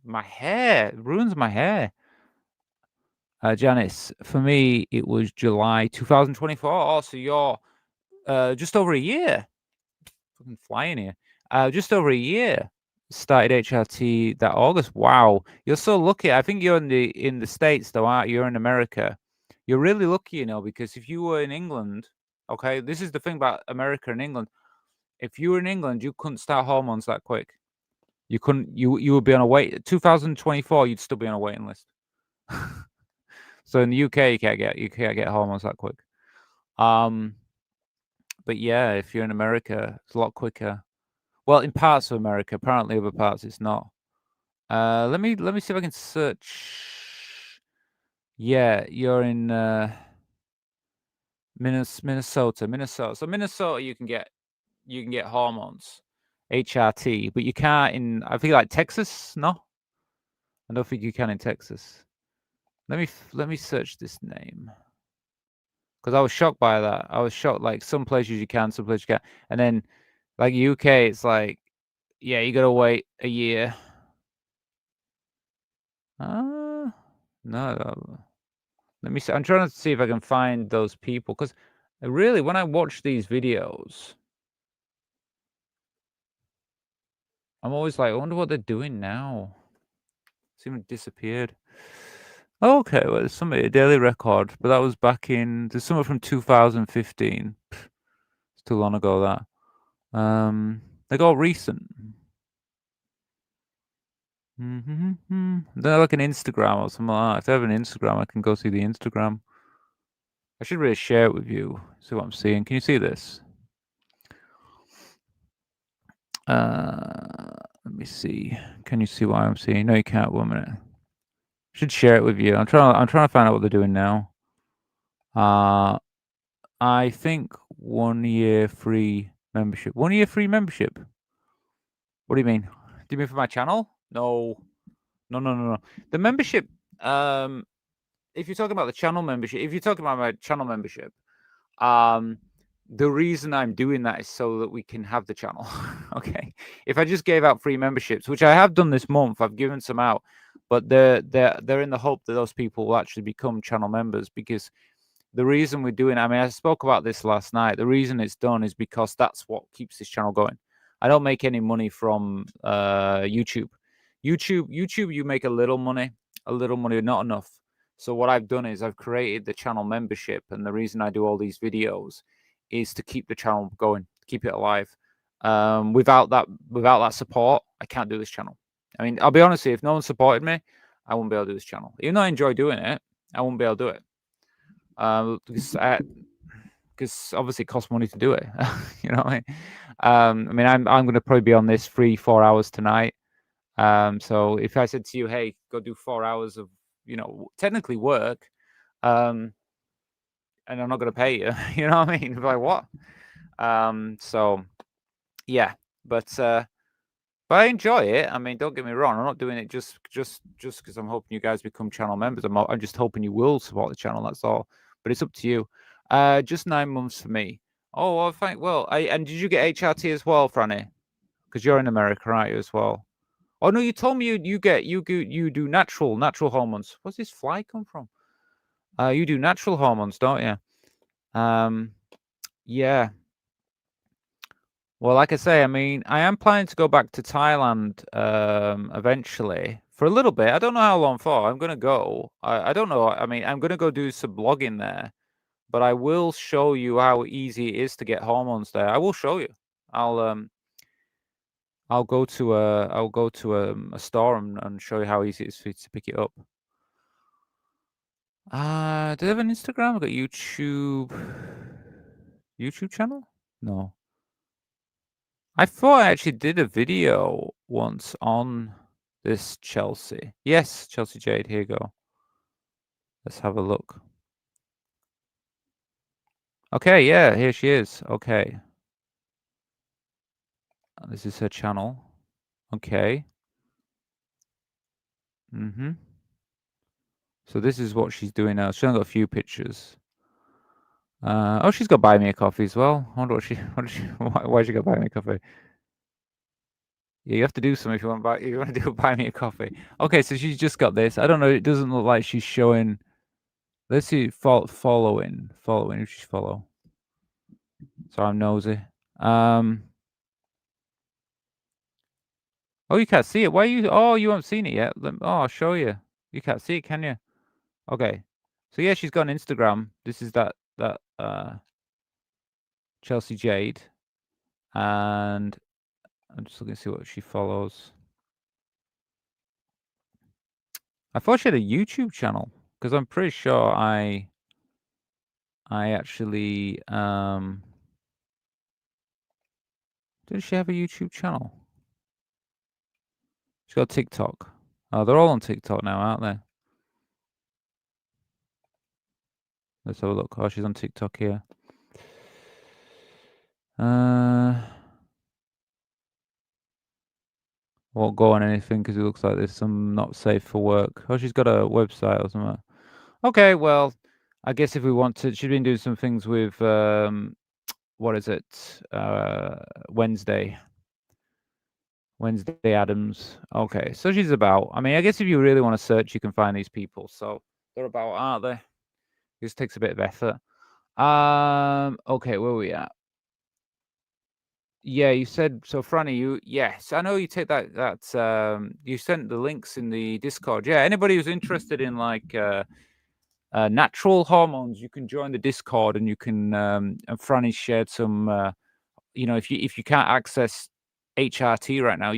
my hair ruins my hair. Janice, for me, it was July 2024. Oh, so you're just over a year. Fucking flying here. Just over a year. Started HRT that August. Wow, you're so lucky. I think you're in the States though, aren't you? You're in America. You're really lucky, you know, because if you were in England, okay, this is the thing about America and England. If you were in England, you couldn't start hormones that quick. You couldn't. You would be on a wait. 2024, you'd still be on a waiting list. So in the UK, you can't get hormones that quick. But yeah, if you're in America, it's a lot quicker. Well, in parts of America, apparently other parts it's not. Let me see if I can search. Yeah, you're in Minnesota. So Minnesota, you can get hormones, HRT, but you can't in. I think like Texas. No, I don't think you can in Texas. Let me search this name. Because I was shocked by that. I was shocked. Like some places you can, some places you can't. And then, like UK, it's like, yeah, you gotta wait a year. No. Let me see. I'm trying to see if I can find those people. Because really, when I watch these videos, I'm always like, I wonder what they're doing now. Seem disappeared. Okay, well, there's somebody, a daily record, but that was back in. There's something from 2015. It's too long ago that. They got recent. They're like an Instagram or something like that. If they have an Instagram, I can go see the Instagram. I should really share it with you. See what I'm seeing. Can you see this? Let me see. Can you see what I'm seeing? No, you can't. 1 minute. I should share it with you. I'm trying to find out what they're doing now. I think 1 year free membership. 1 year free membership. What do you mean? Do you mean for my channel? No. The membership. If you're talking about the channel membership, if you're talking about my channel membership, the reason I'm doing that is so that we can have the channel. Okay. If I just gave out free memberships, which I have done this month, I've given some out, but they're in the hope that those people will actually become channel members, because the reason we're doing, I mean, I spoke about this last night. The reason it's done is because that's what keeps this channel going. I don't make any money from YouTube. YouTube, you make a little money, not enough. So what I've done is I've created the channel membership, and the reason I do all these videos is to keep the channel going, keep it alive. Without that support, I can't do this channel. I mean, I'll be honest with you, if no one supported me, I wouldn't be able to do this channel. Even though I enjoy doing it, I wouldn't be able to do it. Because obviously it costs money to do it. You know what I mean? I'm going to probably be on this 3-4 hours tonight. So if I said to you, hey, go do 4 hours of, technically work, and I'm not going to pay you, you know what I mean? Like what? So yeah, but I enjoy it. I mean, don't get me wrong. I'm not doing it just because I'm hoping you guys become channel members. I'm just hoping you will support the channel. That's all. But it's up to you. Just 9 months for me. Oh, well, and did you get HRT as well, Franny? Because you're in America, aren't you, as well? Oh no, you told me you do natural hormones. Where's this fly come from? You do natural hormones, don't you? Yeah. Well, like I say, I mean, I am planning to go back to Thailand eventually for a little bit. I don't know how long for. I'm gonna go. I don't know. I mean, I'm gonna go do some blogging there, but I will show you how easy it is to get hormones there. I will show you. I'll go to a store and show you how easy it is for you to pick it up. Do they have an Instagram? I've got YouTube channel? No. I thought I actually did a video once on this Chelsea. Yes, Chelsea Jade, here you go. Let's have a look. Okay, yeah, here she is. Okay. This is her channel. Okay. So this is what she's doing now. She's only got a few pictures. Oh, she's got to buy me a coffee as well. I wonder why she got to buy me a coffee. Yeah, you have to do something if you want to buy me a coffee. Okay, so she's just got this. I don't know. It doesn't look like she's showing. Let's see. Following. Who she's follow? So I'm nosy. Oh, you can't see it. Why you? Oh, you haven't seen it yet. I'll show you. You can't see it, can you? Okay. So yeah, she's got an Instagram. This is that Chelsea Jade, and I'm just looking to see what she follows. I thought she had a YouTube channel because I'm pretty sure I actually did she have a YouTube channel? She's got TikTok. Oh, they're all on TikTok now, aren't they? Let's have a look. Oh, she's on TikTok here. Won't go on anything because it looks like there's some not safe for work. Oh, she's got a website or something. Okay, well, I guess if we want to, she's been doing some things with what is it? Wednesday Adams. Okay, so she's about. I mean, I guess if you really want to search, you can find these people. So they're about, aren't they? This takes a bit of effort. Okay, where are we at? Yeah, you said so, Franny. Yes, I know you take that. You sent the links in the Discord. Yeah, anybody who's interested in like natural hormones, you can join the Discord, and you can. And Franny shared some. If you can't access HRT right now,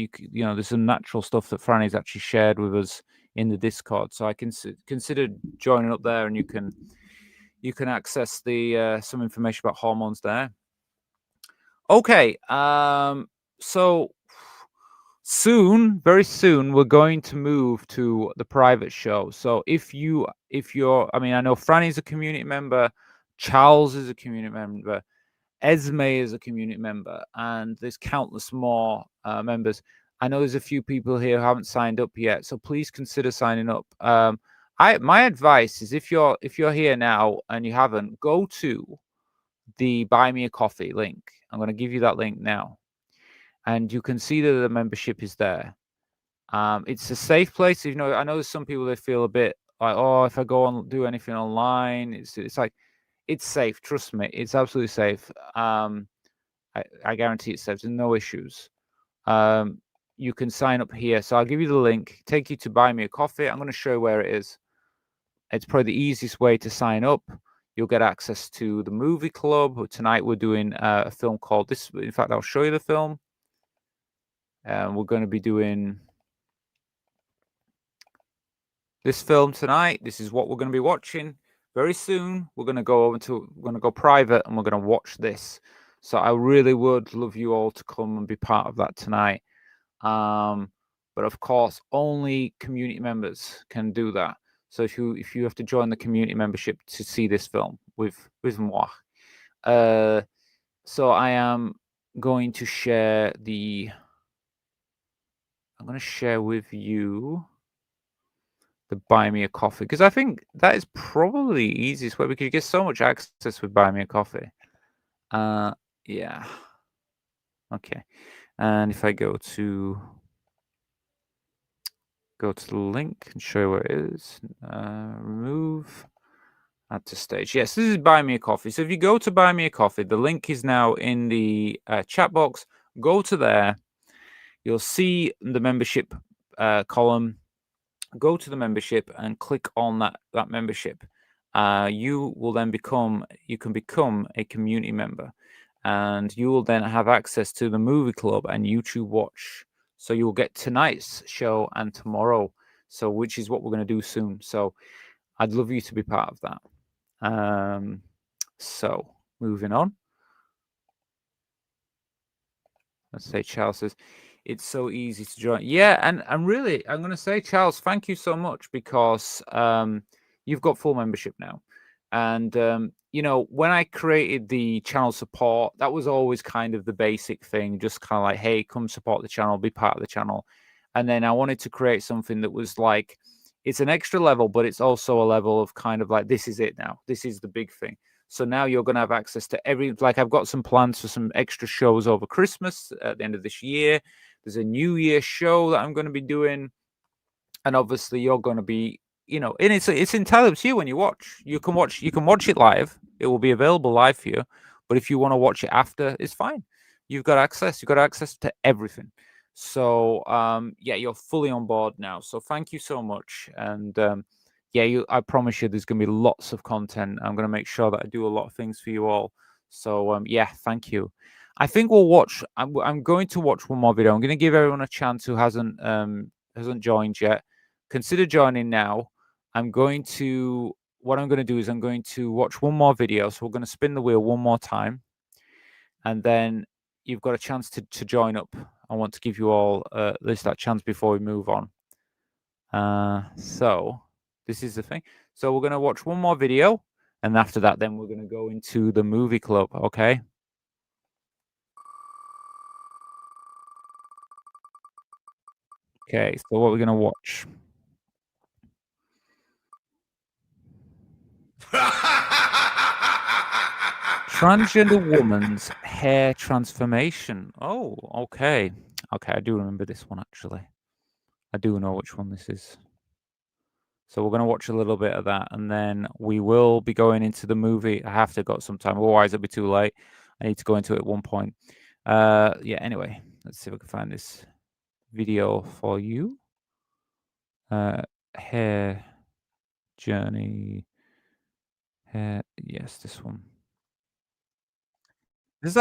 there's some natural stuff that Franny's actually shared with us in the Discord. So I can consider joining up there, and you can access the some information about hormones there. Okay, so soon, very soon, we're going to move to the private show. So if you're, I mean, I know Franny's a community member, Charles is a community member, Esme is a community member, and there's countless more members. I know there's a few people here who haven't signed up yet, so please consider signing up. My advice is if you're here now and you haven't, go to the Buy Me a Coffee link. I'm going to give you that link now, and you can see that the membership is there. It's a safe place. I know there's some people that feel a bit like, oh, if I go on do anything online, it's like, it's safe. Trust me, it's absolutely safe. I guarantee it's safe. There's no issues. You can sign up here. So I'll give you the link, take you to Buy Me a Coffee. I'm going to show you where it is. It's probably the easiest way to sign up. You'll get access to the movie club. Tonight we're doing a film called this. In fact, I'll show you the film. We're going to be doing this film tonight. This is what we're going to be watching. Very soon, we're going to go private, and we're going to watch this. So I really would love you all to come and be part of that tonight. But of course, only community members can do that. So if you have to join the community membership to see this film with moi, so I am going to share I'm going to share with you the Buy Me a Coffee, because I think that is probably the easiest way, because you get so much access with Buy Me a Coffee. Yeah. Okay. And if I go to the link and show you where it is, remove, add to stage. Yes, this is Buy Me a Coffee. So if you go to Buy Me a Coffee, the link is now in the chat box. Go to there. You'll see the membership column. Go to the membership and click on that membership. You can become a community member, and you will then have access to the movie club and YouTube Watch. So you will get tonight's show and tomorrow, which is what we're going to do soon. So I'd love you to be part of that. So moving on. Let's say Charles says, it's so easy to join. Yeah, and really, I'm going to say, Charles, thank you so much, because you've got full membership now. And, when I created the channel support, that was always kind of the basic thing, just kind of like, hey, come support the channel, be part of the channel. And then I wanted to create something that was like, it's an extra level, but it's also a level of kind of like, this is it now. This is the big thing. So now you're going to have access to like I've got some plans for some extra shows over Christmas at the end of this year. There's a New Year show that I'm going to be doing. And obviously you're going to be, and it's entirely up to you when you watch. You can watch it live. It will be available live for you. But if you want to watch it after, it's fine. You've got access to everything. So yeah, you're fully on board now. So thank you so much. And I promise you there's going to be lots of content. I'm going to make sure that I do a lot of things for you all. So yeah, thank you. I think we'll watch. I'm going to watch one more video. I'm going to give everyone a chance who hasn't joined yet. Consider joining now. What I'm going to do is I'm going to watch one more video. So we're going to spin the wheel one more time, and then you've got a chance to join up. I want to give you all at least that chance before we move on. So this is the thing. So we're going to watch one more video, and after that, then we're going to go into the movie club. Okay. Okay. So what we're going to watch. Transgender woman's hair transformation. Oh, okay. Okay, I do remember this one, actually. I do know which one this is. So we're going to watch a little bit of that, and then we will be going into the movie. I have to go some time, otherwise it'll be too late. I need to go into it at one point. Yeah, anyway, let's see if I can find this video for you. Hair journey. Hair, yes, this one. This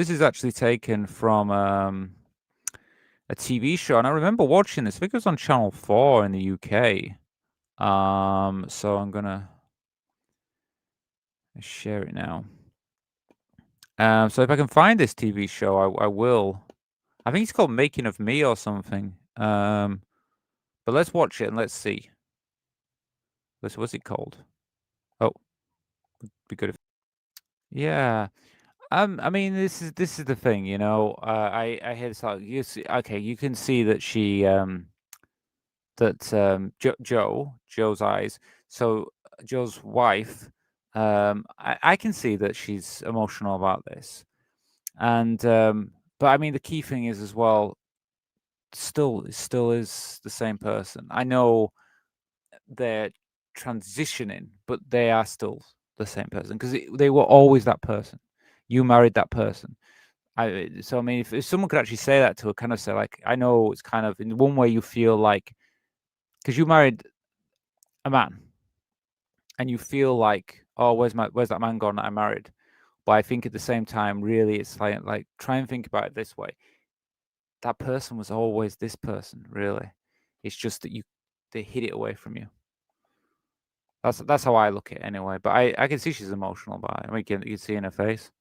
is actually taken from a TV show, and I remember watching this. I think it was on Channel 4 in the UK. So I'm gonna share it now. So if I can find this TV show, I will. I think it's called Making of Me or something. But let's watch it and let's see. What's it called? Oh, would be good if. Yeah. I mean, this is the thing, I hear this like you can see that she Joe's eyes. So Joe's wife, I can see that she's emotional about this, and but I mean the key thing is as well, still is the same person. I know they're transitioning, but they are still the same person because they were always that person. You married that person. So I mean, if someone could actually say that to her, kind of say like, I know it's kind of in one way you feel like, because you married a man, and you feel like, oh, where's that man gone that I married? But I think at the same time, really, it's like try and think about it this way. That person was always this person, really. It's just that they hid it away from you. That's how I look at it anyway. But I can see she's emotional about it. I mean, you can see in her face.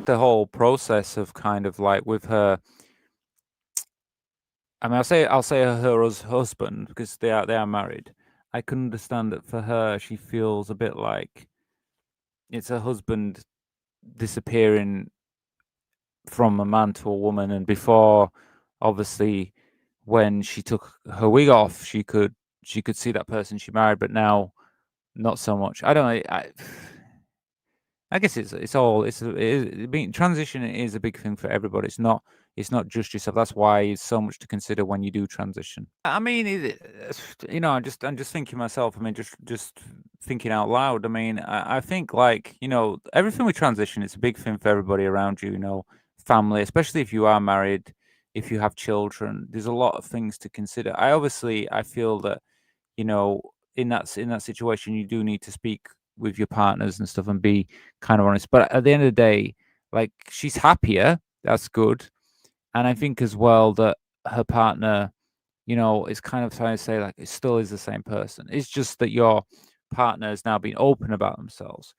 The whole process of kind of like with her. I mean, I'll say her husband because they are married. I can understand that for her, she feels a bit like it's her husband disappearing from a man to a woman, and before, obviously, when she took her wig off, she could see that person she married, but now, not so much. I don't know. I guess transition is a big thing for everybody. It's not just yourself. That's why it's so much to consider when you do transition. I mean, I'm just thinking myself. I mean, just thinking out loud. I mean, I think like everything with transition, it's a big thing for everybody around you. Family, especially if you are married, if you have children. There's a lot of things to consider. I feel that in that situation, you do need to speak with your partners and stuff and be kind of honest. But at the end of the day, like she's happier. That's good. And I think as well that her partner, is kind of trying to say like it still is the same person. It's just that your partner has now been open about themselves.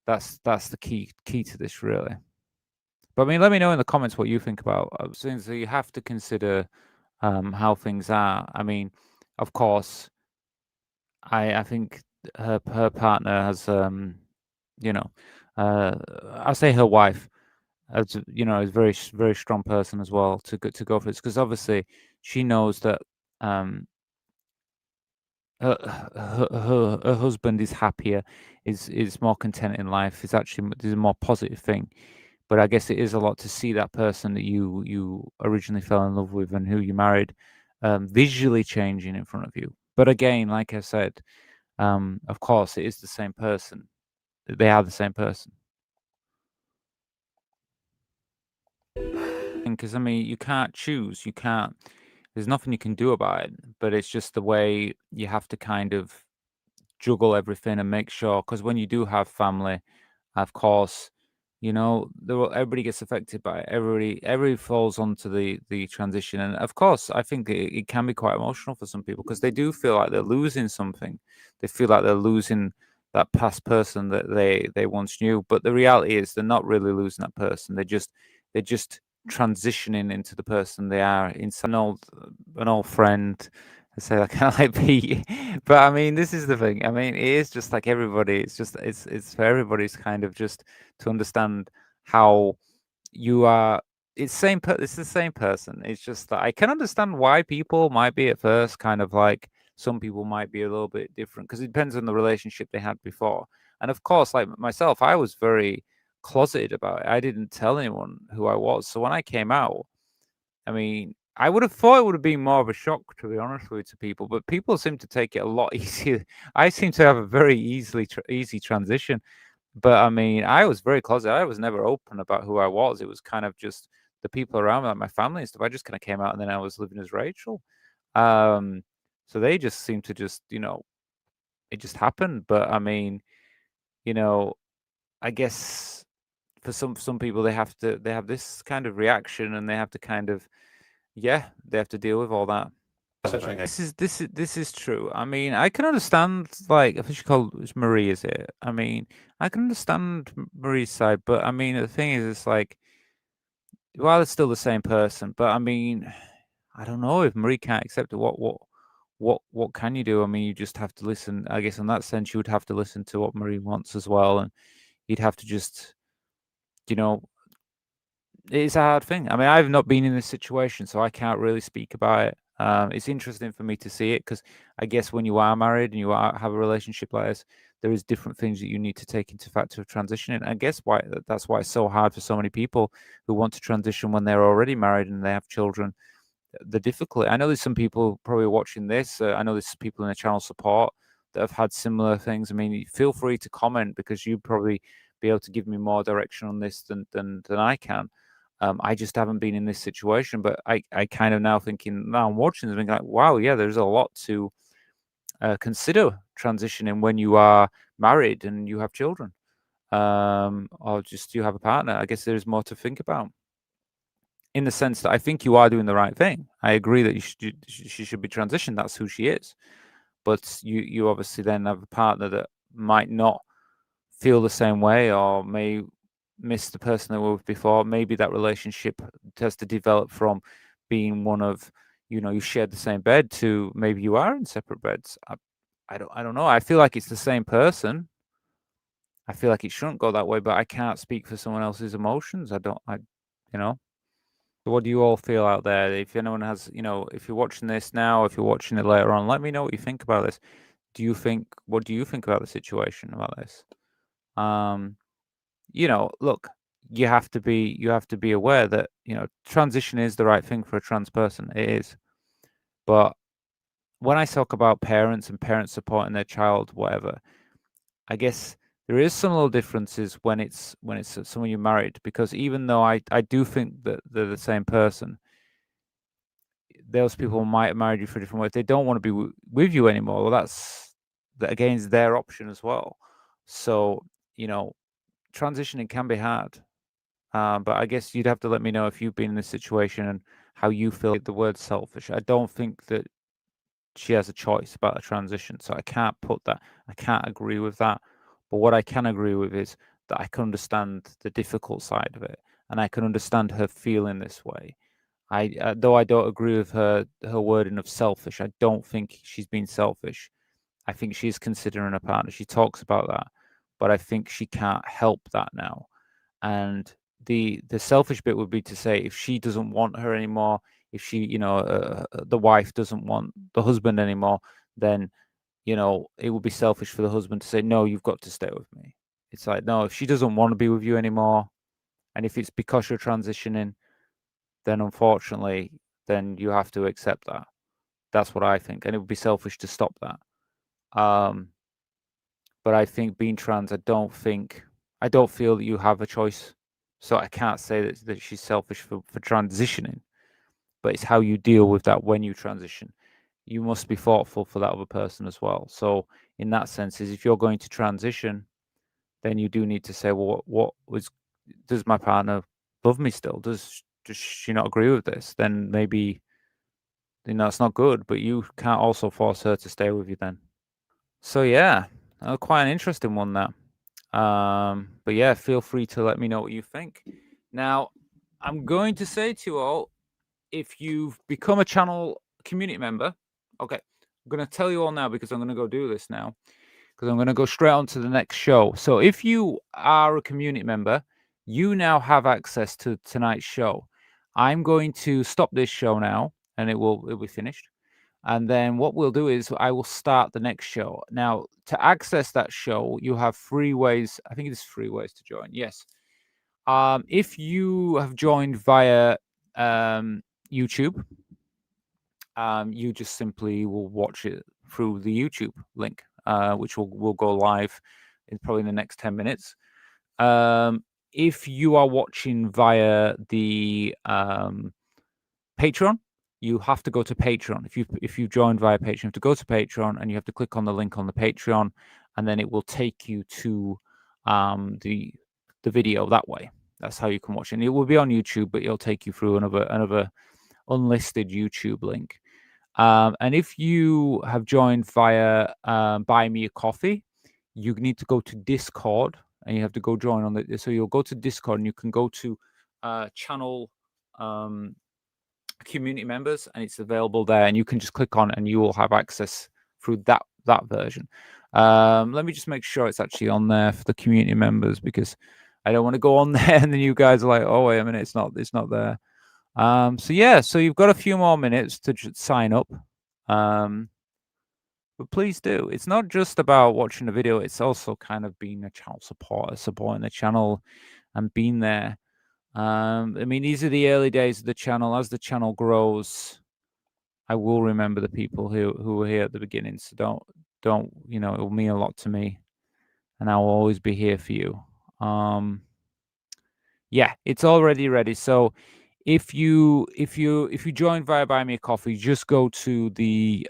That's the key to this, really. But I mean, let me know in the comments what you think about. So you have to consider how things are. I mean, of course, I think her partner has I'll say her wife as is a very very strong person as well to go for this, because obviously she knows that her husband is happier, is more content in life, is actually is a more positive thing. But I guess it is a lot to see that person that you originally fell in love with and who you married visually changing in front of you. But again, like I said, of course, it is the same person. They are the same person. Because I mean, you can't choose. You can't. There's nothing you can do about it. But it's just the way you have to kind of juggle everything and make sure. Because when you do have family, of course, everybody gets affected by it. Everybody falls onto the transition, and of course, I think it can be quite emotional for some people because they do feel like they're losing something. They feel like they're losing that past person that they once knew. But the reality is, they're not really losing that person. They're just transitioning into the person they are. Inside an old friend. I say that kind of like Pete, but I mean, this is the thing. I mean, it is just like everybody. It's for everybody's kind of just to understand how you are. It's the same person. It's just that I can understand why people might be at first kind of like some people might be a little bit different because it depends on the relationship they had before. And of course, like myself, I was very closeted about it. I didn't tell anyone who I was. So when I came out, I mean, I would have thought it would have been more of a shock, to be honest with you, to people, but people seem to take it a lot easier. I seem to have a very easy transition. But I mean, I was very closeted. I was never open about who I was. It was kind of just the people around me, like my family and stuff. I just kind of came out and then I was living as Rachel. Um, so they just seemed to just, it just happened. But I mean, you know, I guess for some people they have this kind of reaction and they have to kind of they have to deal with all that. This is true. I mean, I can understand like if she called it's Marie, is it? I mean, I can understand Marie's side, but I mean the thing is it's like while it's still the same person, but I mean, I don't know if Marie can't accept it. What can you do? I mean, you just have to listen. I guess in that sense, you would have to listen to what Marie wants as well, and you'd have to just, you know, it's a hard thing. I mean, I've not been in this situation, so I can't really speak about it. It's interesting for me to see it because I guess when you are married and have a relationship like this, there is different things that you need to take into factor of transitioning. I guess that's why it's so hard for so many people who want to transition when they're already married and they have children. The difficulty. I know there's some people probably watching this. I know there's people in the channel support that have had similar things. I mean, feel free to comment because you probably be able to give me more direction on this than I can. I just haven't been in this situation, but I kind of now thinking now I'm watching this, being like, wow, yeah, there's a lot to consider transitioning when you are married and you have children, or just you have a partner. I guess there's more to think about. In the sense that I think you are doing the right thing. I agree that she should be transitioned. That's who she is. But you obviously then have a partner that might not feel the same way or may miss the person they were with before. Maybe that relationship has to develop from being one of, you shared the same bed to maybe you are in separate beds. I don't know. I feel like it's the same person. I feel like it shouldn't go that way, but I can't speak for someone else's emotions. What do you all feel out there? If anyone has, if you're watching this now, if you're watching it later on, let me know what you think about this. What do you think about the situation about this? Look, you have to be aware that, transition is the right thing for a trans person. It is. But when I talk about parents and parents supporting their child, whatever, I guess there is some little differences when it's someone you're married, because even though I do think that they're the same person, those people might have married you for a different way. If they don't want to be with you anymore, well, that again is their option as well. So, transitioning can be hard. But I guess you'd have to let me know if you've been in this situation and how you feel. The word selfish. I don't think that she has a choice about a transition, so I can't agree with that. But what I can agree with is that I can understand the difficult side of it, and I can understand her feeling this way. Though I don't agree with her wording of selfish, I don't think she's been selfish. I think she's considering a partner. She talks about that, but I think she can't help that now. And the selfish bit would be to say if she doesn't want her anymore, if she, the wife doesn't want the husband anymore, then you know, it would be selfish for the husband to say, no, you've got to stay with me. It's like, no, if she doesn't want to be with you anymore, and if it's because you're transitioning, then unfortunately, then you have to accept that. That's what I think. And it would be selfish to stop that. But I think being trans, I don't feel that you have a choice. So I can't say that she's selfish for transitioning, but it's how you deal with that when you transition. You must be thoughtful for that other person as well. So in that sense, is if you're going to transition, then you do need to say, well, does my partner love me still? Does she not agree with this? Then maybe, you know, it's not good, but you can't also force her to stay with you then. So yeah, quite an interesting one that. But yeah, feel free to let me know what you think. Now, I'm going to say to you all, if you've become a channel community member, okay, I'm going to tell you all now because I'm going to go do this now because I'm going to go straight on to the next show. So if you are a community member, you now have access to tonight's show. I'm going to stop this show now and it'll be finished. And then what we'll do is I will start the next show. Now, to access that show, you have 3 ways. I think it is 3 ways to join. Yes. If you have joined via YouTube, you just simply will watch it through the YouTube link, which will go live in probably in the next 10 minutes. If you are watching via the Patreon, you have to go to Patreon. If you joined via Patreon, you have to go to Patreon and you have to click on the link on the Patreon, and then it will take you to the video that way. That's how you can watch it. And it will be on YouTube, but it'll take you through another unlisted YouTube link. And if you have joined via Buy Me a Coffee, you need to go to Discord and you have to go join on the. So you'll go to Discord and you can go to channel community members, and it's available there, and you can just click on it and you will have access through that version. Let me just make sure it's actually on there for the community members, because I don't want to go on there and then you guys are like, oh wait a minute, it's not there. So yeah, so you've got a few more minutes to sign up, but please do. It's not just about watching the video, it's also kind of being a channel supporter, supporting the channel and being there. I mean, these are the early days of the channel. As the channel grows, I will remember the people who were here at the beginning. So don't, you know, it will mean a lot to me, and I will always be here for you. Yeah, it's already ready. So if you join via Buy Me a Coffee, just go to the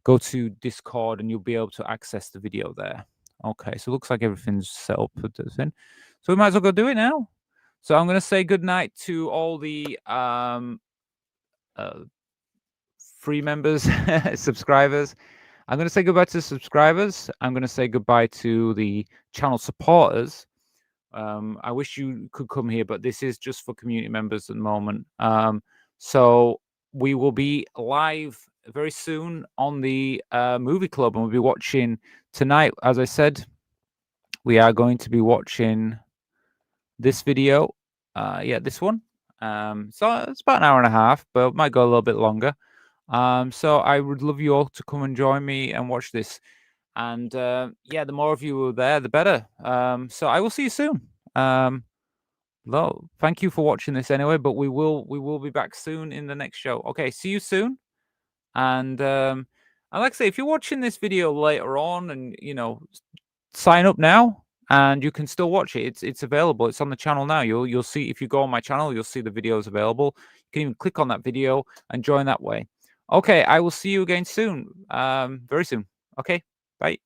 go to Discord and you'll be able to access the video there. Okay, so it looks like everything's set up for this in. So we might as well go do it now. So I'm going to say goodnight to all the free members, subscribers. I'm going to say goodbye to the subscribers. I'm going to say goodbye to the channel supporters. I wish you could come here, but this is just for community members at the moment. So we will be live very soon on the movie club, and we'll be watching tonight. As I said, we are going to be watching this video. Yeah, this one. So it's about an hour and a half, but it might go a little bit longer. So I would love you all to come and join me and watch this. And yeah, the more of you are there, the better. So I will see you soon. Well, thank you for watching this anyway, but we will be back soon in the next show. Okay, see you soon. And like I say, if you're watching this video later on, and you know, sign up now, and you can still watch it. It's available. It's on the channel now. You'll see, if you go on my channel, you'll see the videos available. You can even click on that video and join that way. Okay, I will see you again soon. Very soon. Okay, bye.